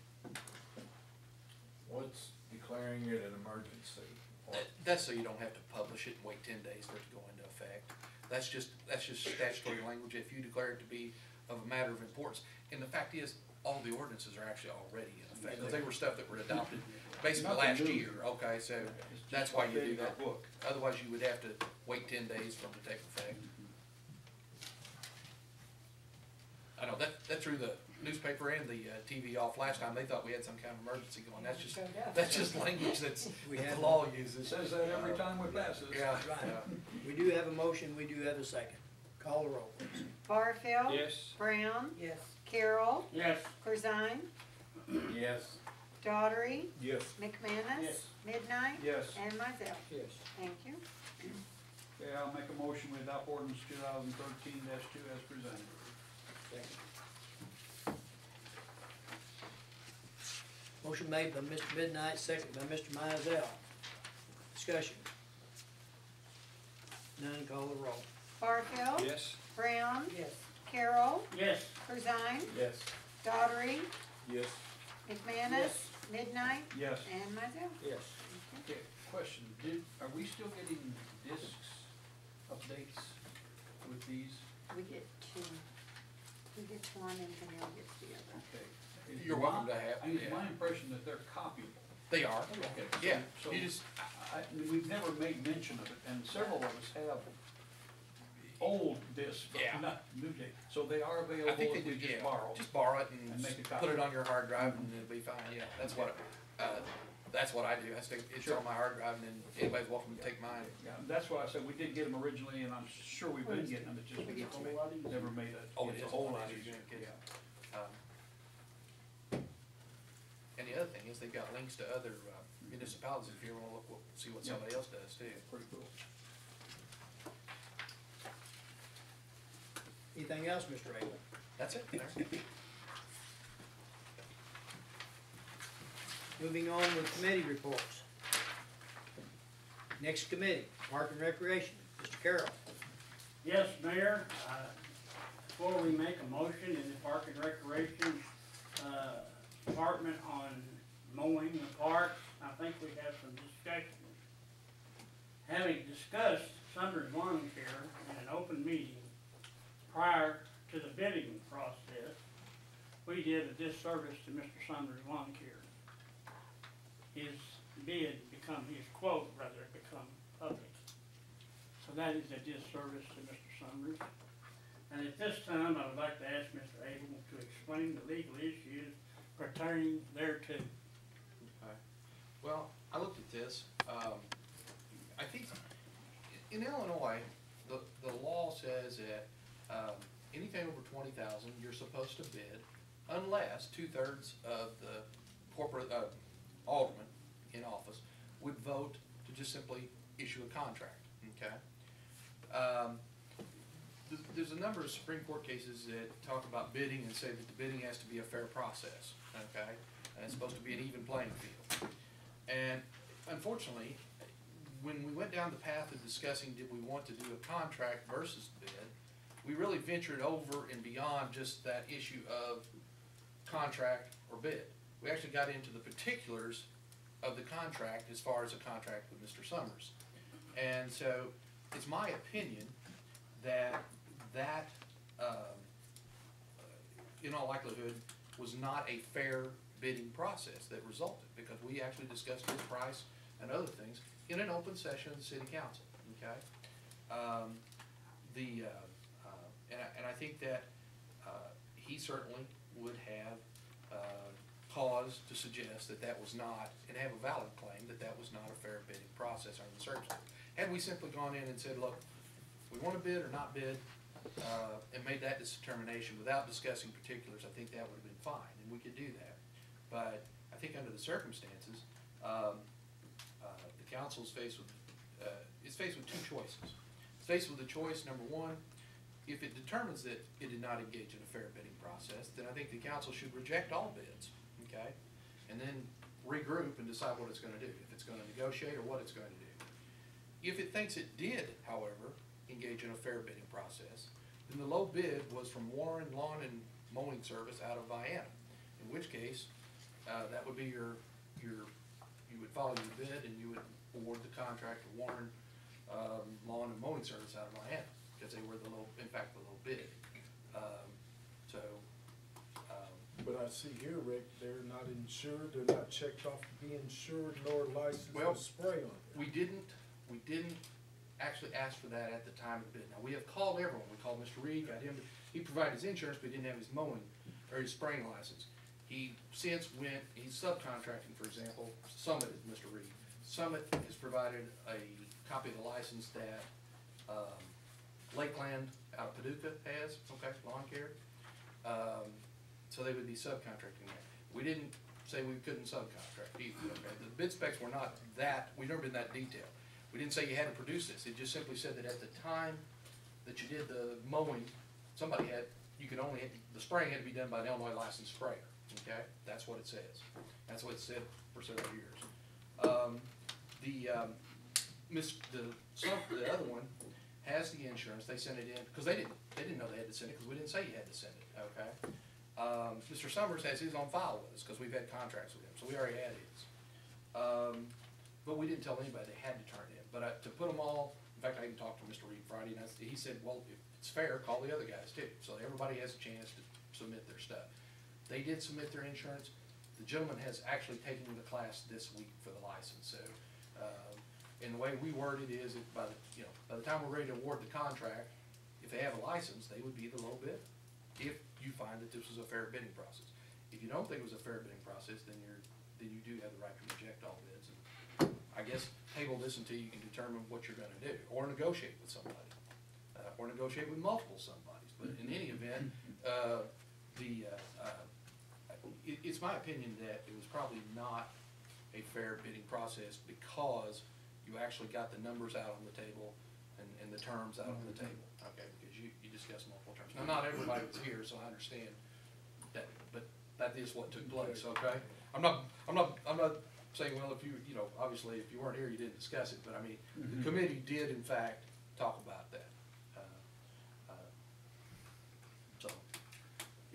What's declaring it an emergency? That's so you don't have to publish it and wait 10 days for it to go into effect. That's just statutory language if you declare it to be of a matter of importance. And the fact is, all the ordinances are actually already in effect, because they were stuff that were adopted basically last year, okay, so that's why you do that. Otherwise, you would have to wait 10 days for them to take effect. I know, that threw the newspaper and the TV off last time. They thought we had some kind of emergency going. That's just language that the law uses. It says that every time we pass it. Yeah, Right. yeah. We do have a motion, we do have a second. Call the roll, please. Barfield. Yes. Brown. Carroll. Yes. Corzine. Yes. Daughtry. Yes. McManus. Yes. Midnight. Yes. And Mizell. Yes. Thank you. Okay, I'll make a motion we adopt ordinance 2013-2 as presented. Motion made by Mr. Midnight, second by Mr. Mizell. Discussion? None, call the roll. Barfield. Yes. Brown. Carroll. Yes. Corzine. Yes. Daughtry. Yes. McManus. Midnight. Yes. And Mizell. Yes. Okay, question, are we still getting discs updates with these? We get two. We get one and Danielle gets the other. Okay. You're welcome to have, I mean, it's yeah. my impression that they're copyable. They are. Okay, Yeah, so you just, we've never made mention of it, and several of us have old discs, but Yeah. not new discs. So they are I available think they if we do, just yeah. borrow. Just borrow it And and make a put copy. it on your hard drive and it'll be fine, yeah. That's what I do. I stick, it's Sure. on my hard drive and then anybody's welcome to take mine. Yeah, that's why I said we did get them originally, and I'm sure we've been getting them, it's just we It's a whole lot easier. never made a. Oh, it it's is a whole lot easier. easier. Yeah. And the other thing is they've got links to other municipalities if you ever wanna look, see what somebody else does too. Pretty cool. Anything else, Mr. Abel? That's it. There. Moving on with committee reports. Next committee, Park and Recreation, Mr. Carroll. Yes, Mayor, before we make a motion in the Park and Recreation, department on mowing the parks, I think we have some discussion. Having discussed Summers Lawn Care in an open meeting prior to the bidding process, we did a disservice to Mr. Summers Lawn Care. His bid his quote rather become public. So that is a disservice to Mr. Summers. And at this time, I would like to ask Mr. Abel to explain the legal issues pertaining thereto. Okay. Well, I looked at this. I think in Illinois, the law says that anything over 20,000, you're supposed to bid, unless 2/3 of the corporate aldermen in office would vote to just simply issue a contract. Okay. There's a number of Supreme Court cases that talk about bidding and say that the bidding has to be a fair process. Okay, and it's supposed to be an even playing field. And unfortunately, when we went down the path of discussing did we want to do a contract versus bid, we really ventured over and beyond just that issue of contract or bid. We actually got into the particulars of the contract as far as a contract with Mr. Summers. And so it's my opinion that in all likelihood was not a fair bidding process that resulted, because we actually discussed his price and other things in an open session of the city council. Okay, and I think that he certainly would have cause to suggest that that was not, and have a valid claim that that was not a fair bidding process under the circumstances. Had we simply gone in and said, look, we want to bid or not bid, and made that determination without discussing particulars, I think that would have been fine, and we could do that. But I think under the circumstances, the council is faced with two choices. It's faced with the choice, number one, if it determines that it did not engage in a fair bidding process, then I think the council should reject all bids, okay? And then regroup and decide what it's going to do, if it's going to negotiate or what it's going to do. If it thinks it did, however, engage in a fair bidding process, then the low bid was from Warren Lawn and Mowing Service out of Vienna, in which case that would be you would follow your bid and you would award the contract to Warren Lawn and Mowing Service out of Vienna, because they were the low bid. But I see here, Rick, they're not insured, they're not checked off to be insured, nor licensed to spray on it. We didn't actually ask for that at the time of bid. Now, we have called everyone. We called Mr. Reed, got him, he provided his insurance, but he didn't have his mowing, or his spraying license. He since he's subcontracting, for example, Summit is Mr. Reed. Summit has provided a copy of the license that Lakeland out of Paducah has, okay, lawn care. So they would be subcontracting that. We didn't say we couldn't subcontract either, okay? The bid specs were not that, we've never been that detailed. We didn't say you had to produce this. It just simply said that at the time that you did the mowing, the spraying had to be done by an Illinois licensed sprayer, okay? That's what it says. That's what it said for several years. The other one has the insurance. They sent it in, because they didn't know they had to send it, because we didn't say you had to send it, okay? Mr. Summers has his on file with us, because we've had contracts with him, so we already had his. But we didn't tell anybody they had to turn it in. But to put them all, in fact, I even talked to Mr. Reed Friday, and he said, well, if it's fair, call the other guys too. So everybody has a chance to submit their stuff. They did submit their insurance. The gentleman has actually taken the class this week for the license. So, and the way we word it is, by the time we're ready to award the contract, if they have a license, they would be the low bid, if you find that this was a fair bidding process. If you don't think it was a fair bidding process, then you do have the right to reject all bids. And I guess table this until you can determine what you're going to do, or negotiate with somebody, or negotiate with multiple somebodies. But in any event, it's my opinion that it was probably not a fair bidding process, because you actually got the numbers out on the table and the terms out on the table, okay, because you discussed multiple terms. Now, not everybody was here, so I understand that, but that is what took place, okay? I'm not saying, well, if obviously if you weren't here, you didn't discuss it, but I mean, the committee did in fact talk about that.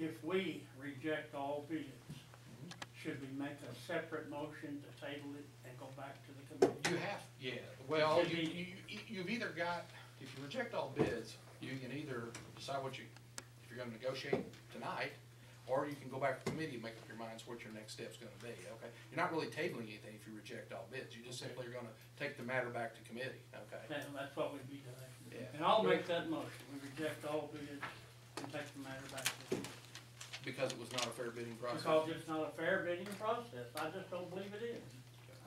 if we reject all bids, should we make a separate motion to table it and go back to the committee? You have, yeah, well, Should be- you've either got, if you reject all bids, you can either decide if you're gonna negotiate tonight, or you can go back to the committee and make up your minds what your next step's gonna be, okay? You're not really tabling anything if you reject all bids, you just simply are gonna take the matter back to committee, okay? That's what we'd be doing. Yeah. And I'll make that motion, we reject all bids and take the matter back to the committee. Because it was not a fair bidding process. Because it's not a fair bidding process, I just don't believe it is.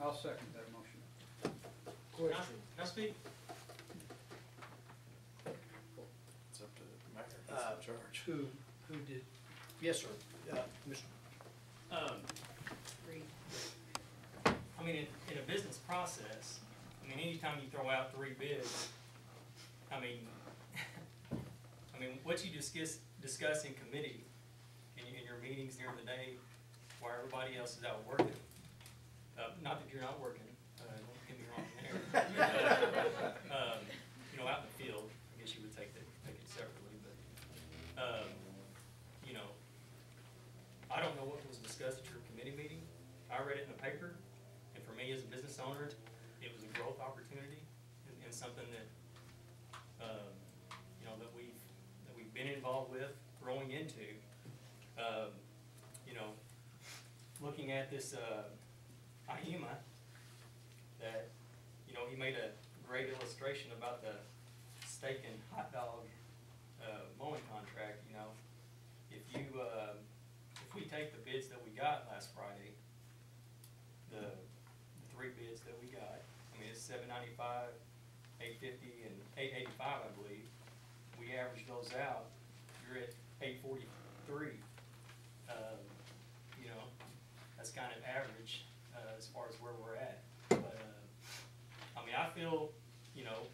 I'll second that motion. Question. Can I speak? It's up to the mayor, he's in charge. Who did, yes, sir, Mr. I mean, in a business process, I mean, anytime you throw out 3 bids, I mean, what you discuss in committee, in your meetings during the day, while everybody else is out working, not that you're not working, don't get me wrong there. You know, out in the field, I guess you would take it separately, but, you know, I don't know what was discussed at your committee meeting. I read it in the paper, and for me as a business owner, it was a growth opportunity and something that, you know, that we've been involved with, growing into. You know, looking at this, IEMA, that, you know, he made a great illustration about the steak and hot dog, mowing contract, you know. If we take the bids that we got last Friday, the 3 bids that we got, I mean, it's $795, $850, and $885, I believe. We average those out, you're at $843. You know, that's kind of average, as far as where we're at. But, I mean, I feel, you know,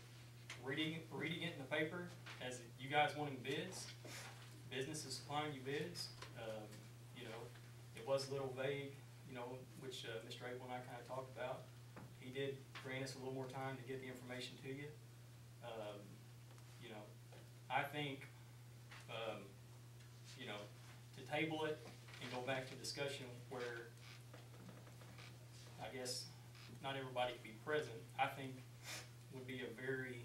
reading it in the paper, as you guys wanting bids, businesses supplying you bids, you know, it was a little vague, you know, which, Mr. Abel and I kind of talked about. He did grant us a little more time to get the information to you. You know, I think, you know, to table it and go back to discussion where, I guess, not everybody can be present, I think would be a very,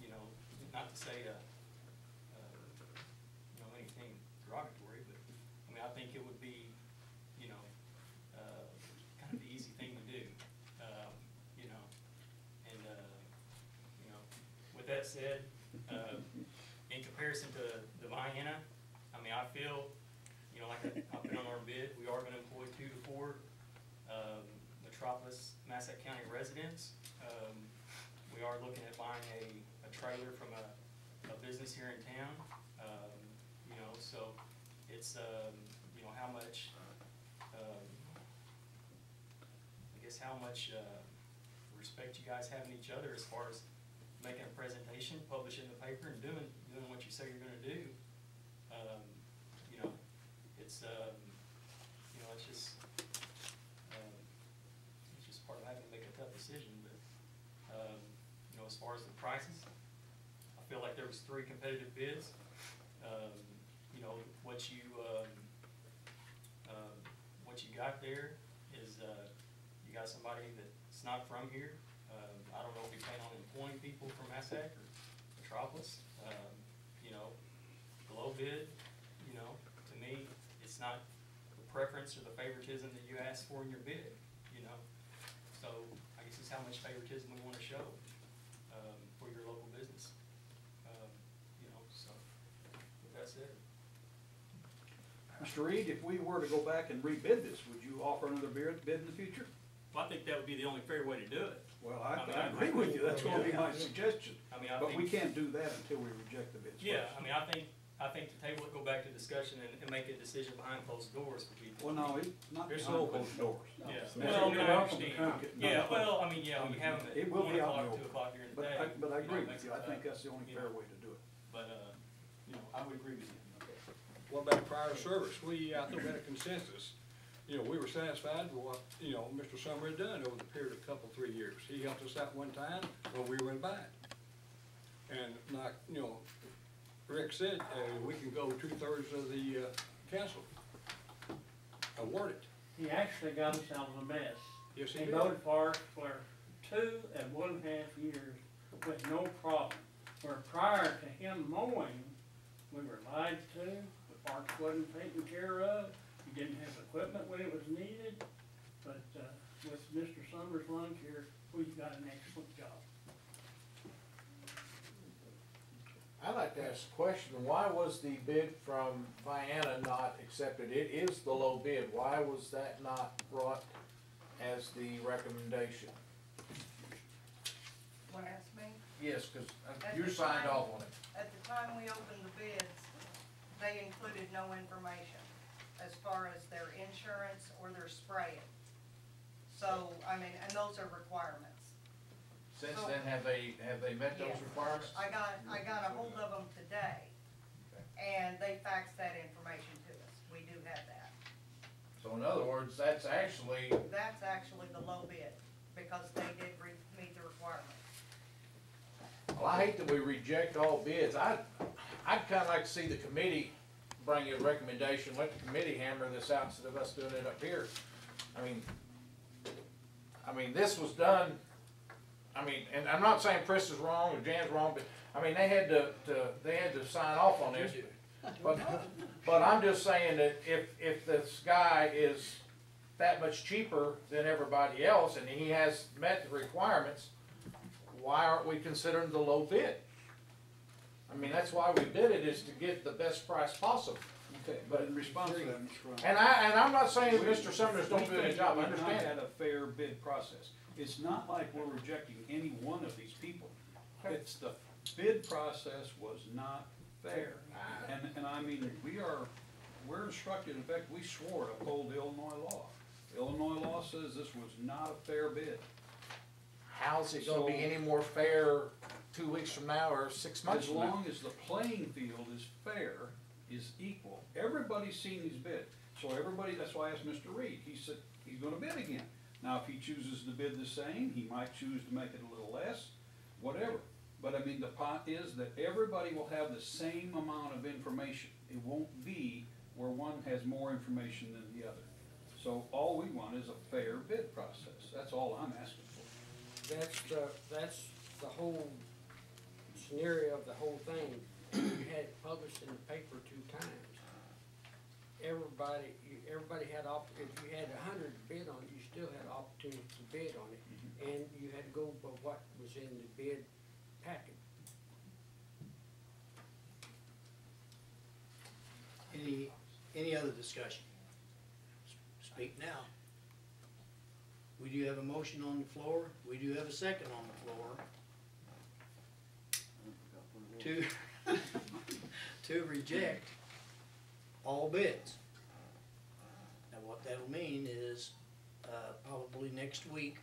you know, not to say, you know, anything derogatory, but, I mean, I think it would be, you know, kind of the easy thing to do, you know, and, you know, with that said, in comparison to the Vienna, I mean, I feel, you know, like I've been on our bid, we are gonna employ 2 to 4, Metropolis, Massac County residents. We are looking at buying a trailer from a business here in town, you know, so it's, you know, how much, I guess how much, respect you guys have in each other as far as making a presentation, publishing the paper, and doing what you say you're gonna do. You know, it's, you know, it's just part of having to make a tough decision, but, you know, as far as the prices, I feel like there was 3 competitive bids. You know, what you got there is, you got somebody that's not from here. I don't know if you plan on employing people from Massac or Metropolis. You know, the low bid, you know, to me, it's not the preference or the favoritism that you asked for in your bid, you know. So I guess it's how much favoritism we want to show, for your local business. You know, so with that said. Mr. Reed, if we were to go back and rebid this, would you offer another bid in the future? Well, I think that would be the only fair way to do it. Well, I mean, I agree with you, that's gonna be my suggestion. I mean, But we can't do that until we reject the bids Yeah, first. I mean, I think to table it, go back to discussion and make a decision behind closed doors for people. Well, no, it's not It's behind open. closed doors. Yeah, Mr. well, I mean, I Welcome to understand. come. Yeah, well, I mean, yeah, we have them It at will 1 be out in the o'clock, 2 open. o'clock during the But day. I you know, agree it with makes you, it I think tough. that's the only You fair know. way to do it. But, you know, I would agree with you. What about prior service? I think we had a consensus. You know, we were satisfied with what, you know, Mr. Summer had done over the period of 3 years. He helped us out one time when we were in bind. And like, you know, Rick said, we can go 2/3 of the, council. Award it. He actually got us out of the mess. Yes, he He did. voted for us for 2.5 years with no problem. Where prior to him mowing, we were lied to, the parks wasn't taken care of, you didn't have equipment when it was needed. But, with Mr. Summers' lunch here, we've got an excellent job. I'd like to ask a question, why was the bid from Vienna not accepted? It is the low bid, why was that not brought as the recommendation? Want to ask me? Yes, cause At you the signed time- off on it. At the time we opened the bids, they included no information as far as their insurance or their spraying. So, I mean, and those are requirements. Since So- then, have they met those Yes. requirements? I got a hold of them today, and they faxed that information to us. We do have that. So in other words, that's actually, That's actually the low bid, because they did meet the requirements. well, I hate that we reject all bids. I'd kinda like to see the committee bring a recommendation, let the committee hammer this out instead of us doing it up here. I mean, this was done, and I'm not saying Chris is wrong or Jan's wrong, but, they had to sign off on this. But I'm just saying that if this guy is that much cheaper than everybody else and he has met the requirements, why aren't we considering the low bid? That's why we did it, is to get the best price possible. Okay, but in response to that, Mr. Ron. And I'm not saying that Mr. Summers don't do a good job, I We think understand we've that. not had a fair bid process. It's not like we're rejecting any one of these people. It's the bid process was not fair. And we're instructed, in fact, we swore to uphold the Illinois law. The Illinois law says this was not a fair bid. How's it gonna be So- any more fair 2 weeks from now or 6 months As from now? long as the playing field is fair, is equal, everybody's seen these bid. So everybody, that's why I asked Mr. Reed, he said he's gonna bid again. Now, if he chooses to bid the same, he might choose to make it a little less, whatever. But the pot is that everybody will have the same amount of information. It won't be where one has more information than the other. So all we want is a fair bid process, that's all I'm asking for. That's the whole scenario of the whole thing. You had it published in the paper 2 times. Everybody had if you had 100 to bid on it, you still had opportunity to bid on it. And you had to go by what was in the bid packet. Any other discussion? Speak now. We do have a motion on the floor, we do have a second on the floor. To reject all bids. Now, what that'll mean is, probably next week,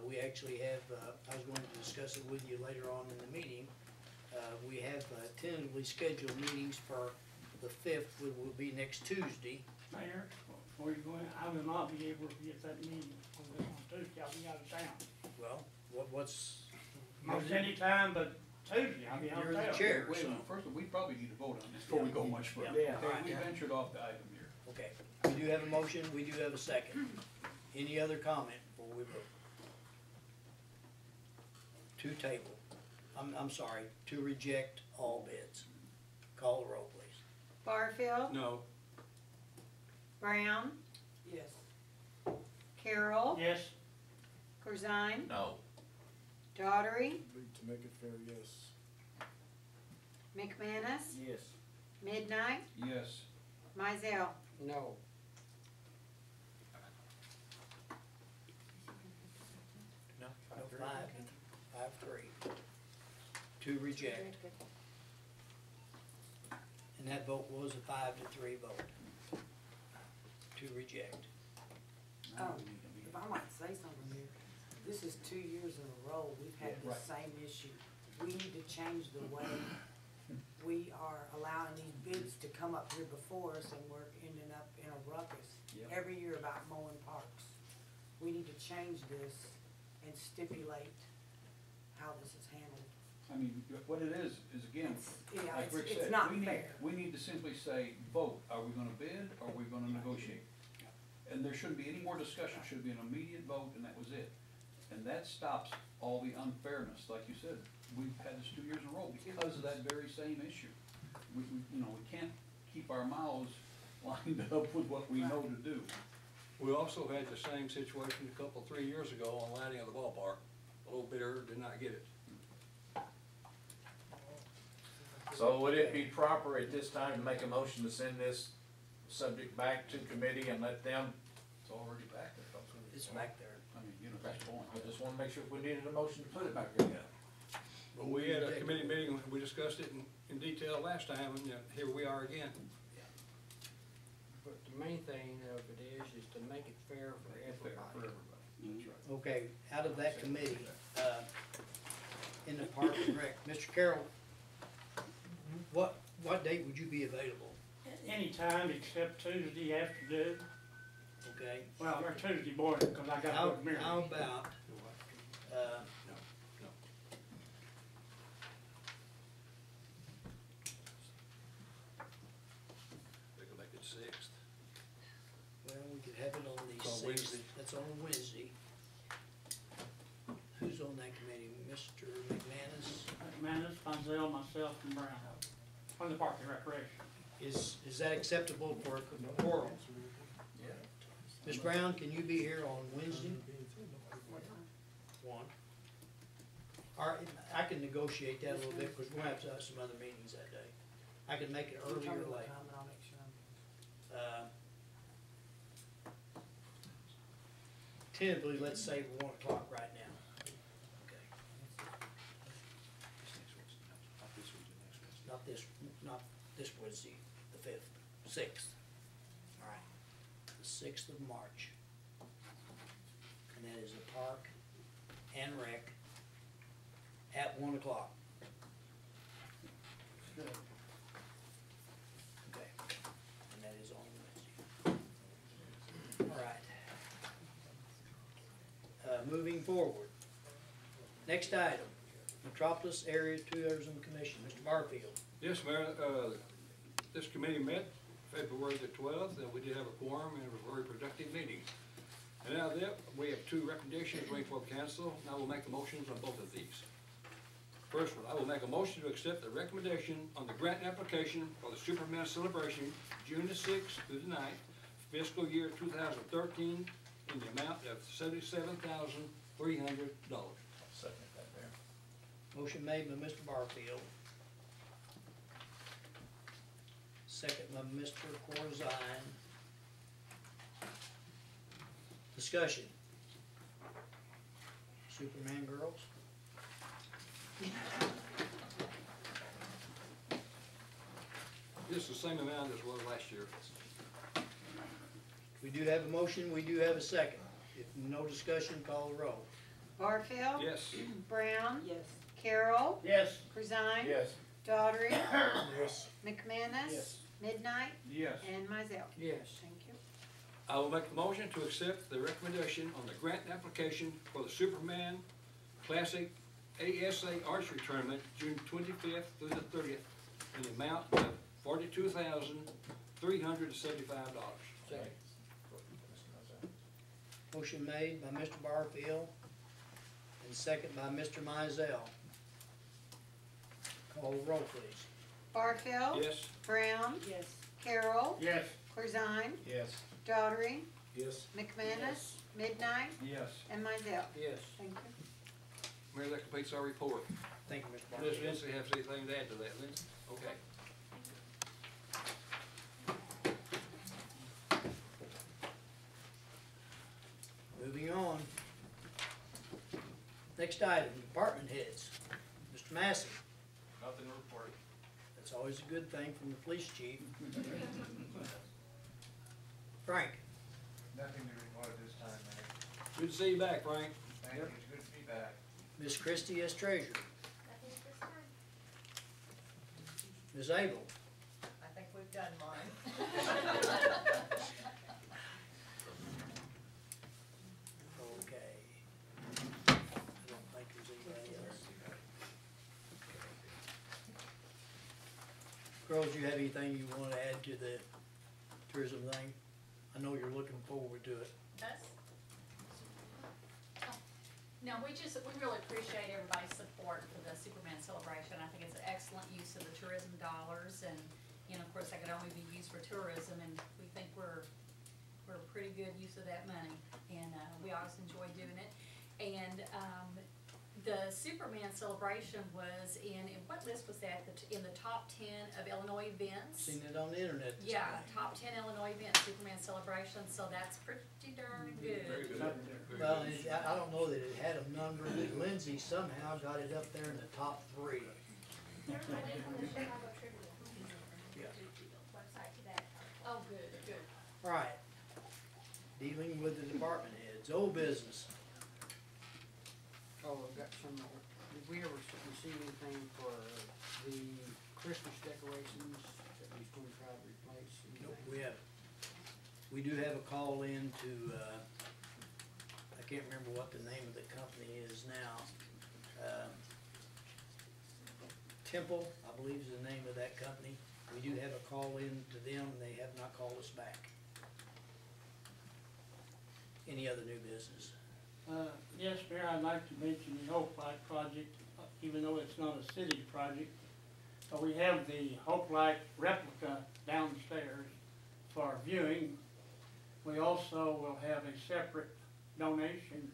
we actually have, I was going to discuss it with you later on in the meeting. We have tentatively scheduled meetings for the 5th, which will be next Tuesday. Mayor, before you go in, I will not be able to be at that meeting on Tuesday, I'll be out of town. Well, what's? Most any time but Tuesday, I'll be out You're of the town. chair, Wait a so. minute, first of all, we probably need to vote on this before we go much further. Yeah. Okay, we ventured off the item here. Okay, we do have a motion, we do have a second. Any other comment before we vote? To table, I'm sorry, to reject all bids. Call the roll, please. Barfield. No. Brown. Yes. Carroll. Yes, Corzine. No. Daughtery. To make it fair, yes. McManus. Yes. Midnight. Yes. Mizell. No. No, 5-3. To reject. And that vote was a 5-3 vote. To reject. If I might say something here, this is 2 years in a row, we've had Yeah, the same issue. We need to change the way we are allowing these bids to come up here before us, and we're ending up in a ruckus Yep. every year about mowing parks. We need to change this and stipulate how this is handled. I mean, what it is again, Yeah, like Rick it's said, not we need, fair. we need to simply say, vote, are we gonna bid, or are we gonna negotiate? And there shouldn't be any more discussion, should be an immediate vote, and that was it. And that stops all the unfairness, like you said, we've had this 2 years in a row because of that very same issue. We, you know, we can't keep our mouths lined up with what we know to do. We also had the same situation a couple, 3 years ago on lighting of the ballpark. The low bidder did not get it. So would it be proper at this time to make a motion to send this subject back to committee and let them? It's already back there, folks. It's back there. I mean, you know, that's the point. I just wanna make sure if we needed a motion to put it back there. But we had a committee meeting, we discussed it in detail last time, and here we are again. But the main thing of it is to make it fair for Fair for everybody. everybody, that's right. Okay, out of that committee, in the Park and Rec, Mr. Carroll, what date would you be available? Anytime except Tuesday afternoon, Okay? well, or Tuesday morning, because I got to go to Mary. How about, They could make it 6th. well, we could have it on the It's on 6th. Wednesday. That's on Wednesday. Who's on that committee? Mr. McManus? McManus, Fonzel, myself, and Brown, on the Park and Recreation. Is that acceptable for a quorum? Ms. Brown, can you be here on Wednesday? One. All right, I can negotiate that a little bit, because we'll have some other meetings that day. I can make it early or late. Tentatively, let's say 1 o'clock right now. Okay. Not this Wednesday, the 5th, 6th. All right, the 6th of March. And that is the Park and Rec at 1 o'clock. Good. Okay, and that is on Wednesday. All right. Moving forward. Next item, Metropolis Area Tourism Commission, Mr. Barfield. Yes, Mayor, this committee met February the 12th, and we did have a quorum, and it was a very productive meeting. And now that, we have 2 recommendations waiting for the council, and I will make the motions on both of these. First one, I will make a motion to accept the recommendation on the grant application for the Superman celebration, June the 6th through the 9th, fiscal year 2013, in the amount of $77,300. Second that there. Motion made by Mr. Barfield. Second by Mr. Corzine. Discussion. Superman girls? This is the same amount as was last year. We do have a motion, we do have a second. If no discussion, call the roll. Barfield. Yes. Brown. Yes. Carroll. Yes. Corzine. Yes. Daughtry. Yes. McManus. Yes. Midnight. Yes. And Mizell. Yes. Thank you. I will make a motion to accept the recommendation on the grant application for the Superman Classic ASA Archery Tournament, June 25th through the 30th, in the amount of $42,375. Second. Motion made by Mr. Barfield and second by Mr. Mizell. Call the roll, please. Barfield. Yes. Brown. Yes. Carroll. Yes. Corzine. Yes. Daughtry. Yes. McManus. Midnight. Yes. And Mizell. Yes. Thank you. Mayor, that completes our report. Thank you, Mr. Does Barfield. Lindsay have anything to add to that, Lindsay? Okay. Moving on. Next item, department heads. Mr. Massey. Nothing to report. That's always a good thing from the police chief. Frank. Nothing to report this time, Mayor. Good to see you back, Frank. Thank you, it's good to be back. Miss Christie as treasurer. Nothing this time. Ms. Abel. I think we've done mine. Okay. I don't think there's anybody else. Girls, you have anything you wanna add to the tourism thing? I know you're looking forward to it. Us? No, we really appreciate everybody's support for the Superman celebration. I think it's an excellent use of the tourism dollars, and, you know, of course, that could only be used for tourism, and we think we're a pretty good use of that money, and, we always enjoy doing it. And, the Superman celebration was what list was that? In the top 10 of Illinois events? Seen it on the internet this Yeah, morning. top 10 Illinois events, Superman celebration, so that's pretty darn good. Very good. Very Well, good. I don't know that it had a number, but Lindsay somehow got it up there in the top 3. I did on the Chicago Tribune. Yeah. Website today. Oh, good, good. All right. Dealing with the department heads, old business. Oh, I've got some more. Did we ever receive anything for the Christmas decorations that we was gonna try to replace? Anything? We do have a call in to, I can't remember what the name of the company is now. Temple, I believe is the name of that company. We do have a call in to them, and they have not called us back. Any other new business? Yes, Mayor, I'd like to mention the Hope Light project, even though it's not a city project. We have the Hope Light replica downstairs for viewing. We also will have a separate donation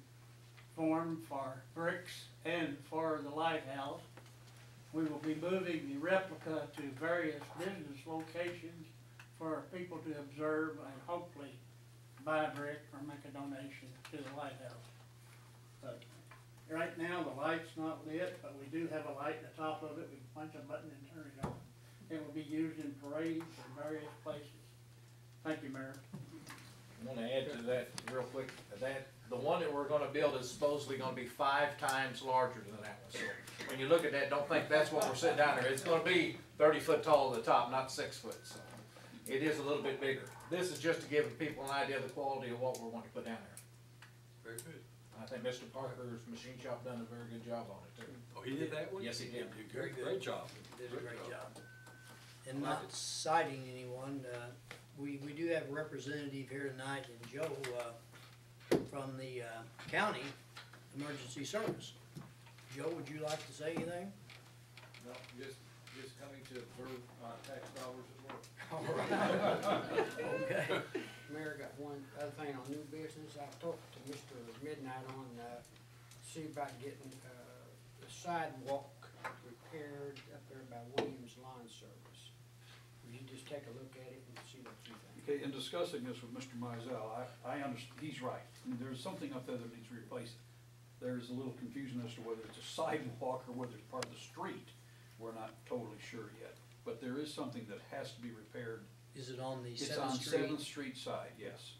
form for bricks and for the lighthouse. We will be moving the replica to various business locations for people to observe and hopefully buy a brick or make a donation to the lighthouse. But right now, the light's not lit, but we do have a light at the top of it. We can punch a button and turn it on. It will be used in parades and various places. Thank you, Mayor. I wanna add to that real quick, the one that we're gonna build is supposedly gonna be 5 times larger than that one. So when you look at that, don't think that's what we're sitting down there. It's gonna be 30 foot tall at the top, not 6 foot, so it is a little bit bigger. This is just to give people an idea of the quality of what we're wanting to put down there. Very good. I think Mr. Parker's machine shop done a very good job on it too. Oh, he did that one? Yes, he did. Very good. Great job. Did a great job. And not citing anyone, we do have a representative here tonight, and Joe, from the, county emergency service. Joe, would you like to say anything? No, just coming to observe tax dollars at work. All right. Okay. Mayor, got one other thing on new business. I talked to Mr. Midnight on, see about getting, the sidewalk repaired up there by Williams Lawn Service. Will you just take a look at it and see what you think? Okay, in discussing this with Mr. Mizell, I understand, he's right. I mean, there's something up there that needs replaced. There's a little confusion as to whether it's a sidewalk or whether it's part of the street. We're not totally sure yet, but there is something that has to be repaired. Is it on the It's 7th on Street? 7th Street side, yes.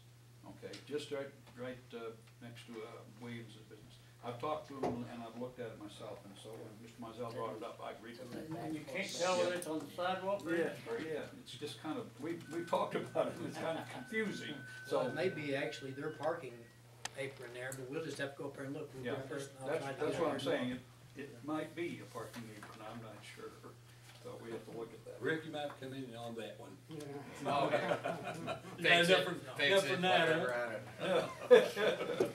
Okay, just right next to Williams' business. I've talked to him and I've looked at it myself, and so when Mr. Mizell brought it up, I agreed with it. And you can't tell whether it's on the sidewalk or Yeah, it's just kind of, we talked about it, and it's kind of confusing, So so. it may be actually their parking apron there, but we'll just have to go up there and look. We'll Yeah, go up there and I'll try to that's get what it. I'm saying, it might be a parking apron, I'm not sure, so we have to look at that. Rick, you might come in on that one. Oh, Yeah, Fix it, different- fix it, different night, huh? whatever,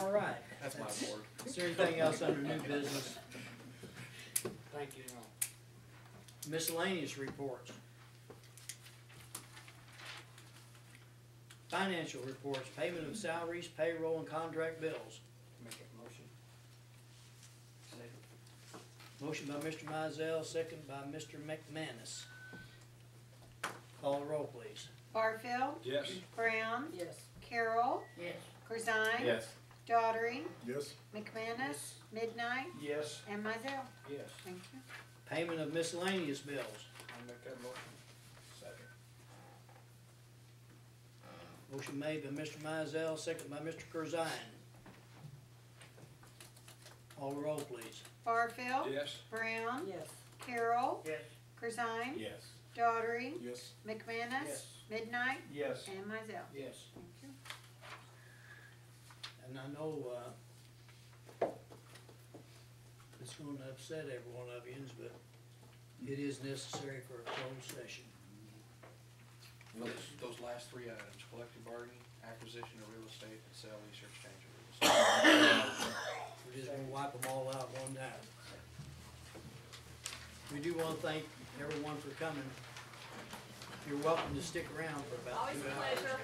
All right. that's my board. Is there anything else under new business? Thank you. Miscellaneous reports. Financial reports, payment of salaries, payroll, and contract bills. Make it motion. Motion by Mr. Mizell, second by Mr. McManus. Call the roll, please. Barfield. Yes. Brown. Yes. Carroll. Yes. Corzine. Yes. Daughtry. Yes. McManus. Midnight. Yes. And Mizell. Yes. Thank you. Payment of miscellaneous bills. I'll make that motion. Second. Motion made by Mr. Mizell, second by Mr. Corzine. Call the roll, please. Barfield. Yes. Brown. Yes. Carroll. Yes. Corzine. Yes. Daughtry. Yes. McManus. Yes. Midnight. Yes. And Mizell. Yes. Thank you. And I know, that's gonna upset every one of yous, but it is necessary for a closed session. Those last three items, collective bargaining, acquisition of real estate, and sale, lease, or exchange of real estate. We're just gonna wipe them all out one time. We do wanna thank everyone for coming. You're welcome to stick around for about Always 2 a hours. pleasure.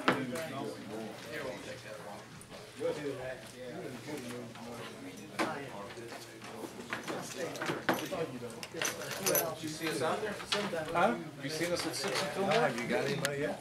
Here, we'll take that one. We'll do that. Did you see us out there? Sometimes. Huh? You seen us at 6 until now? Have you got anybody yet?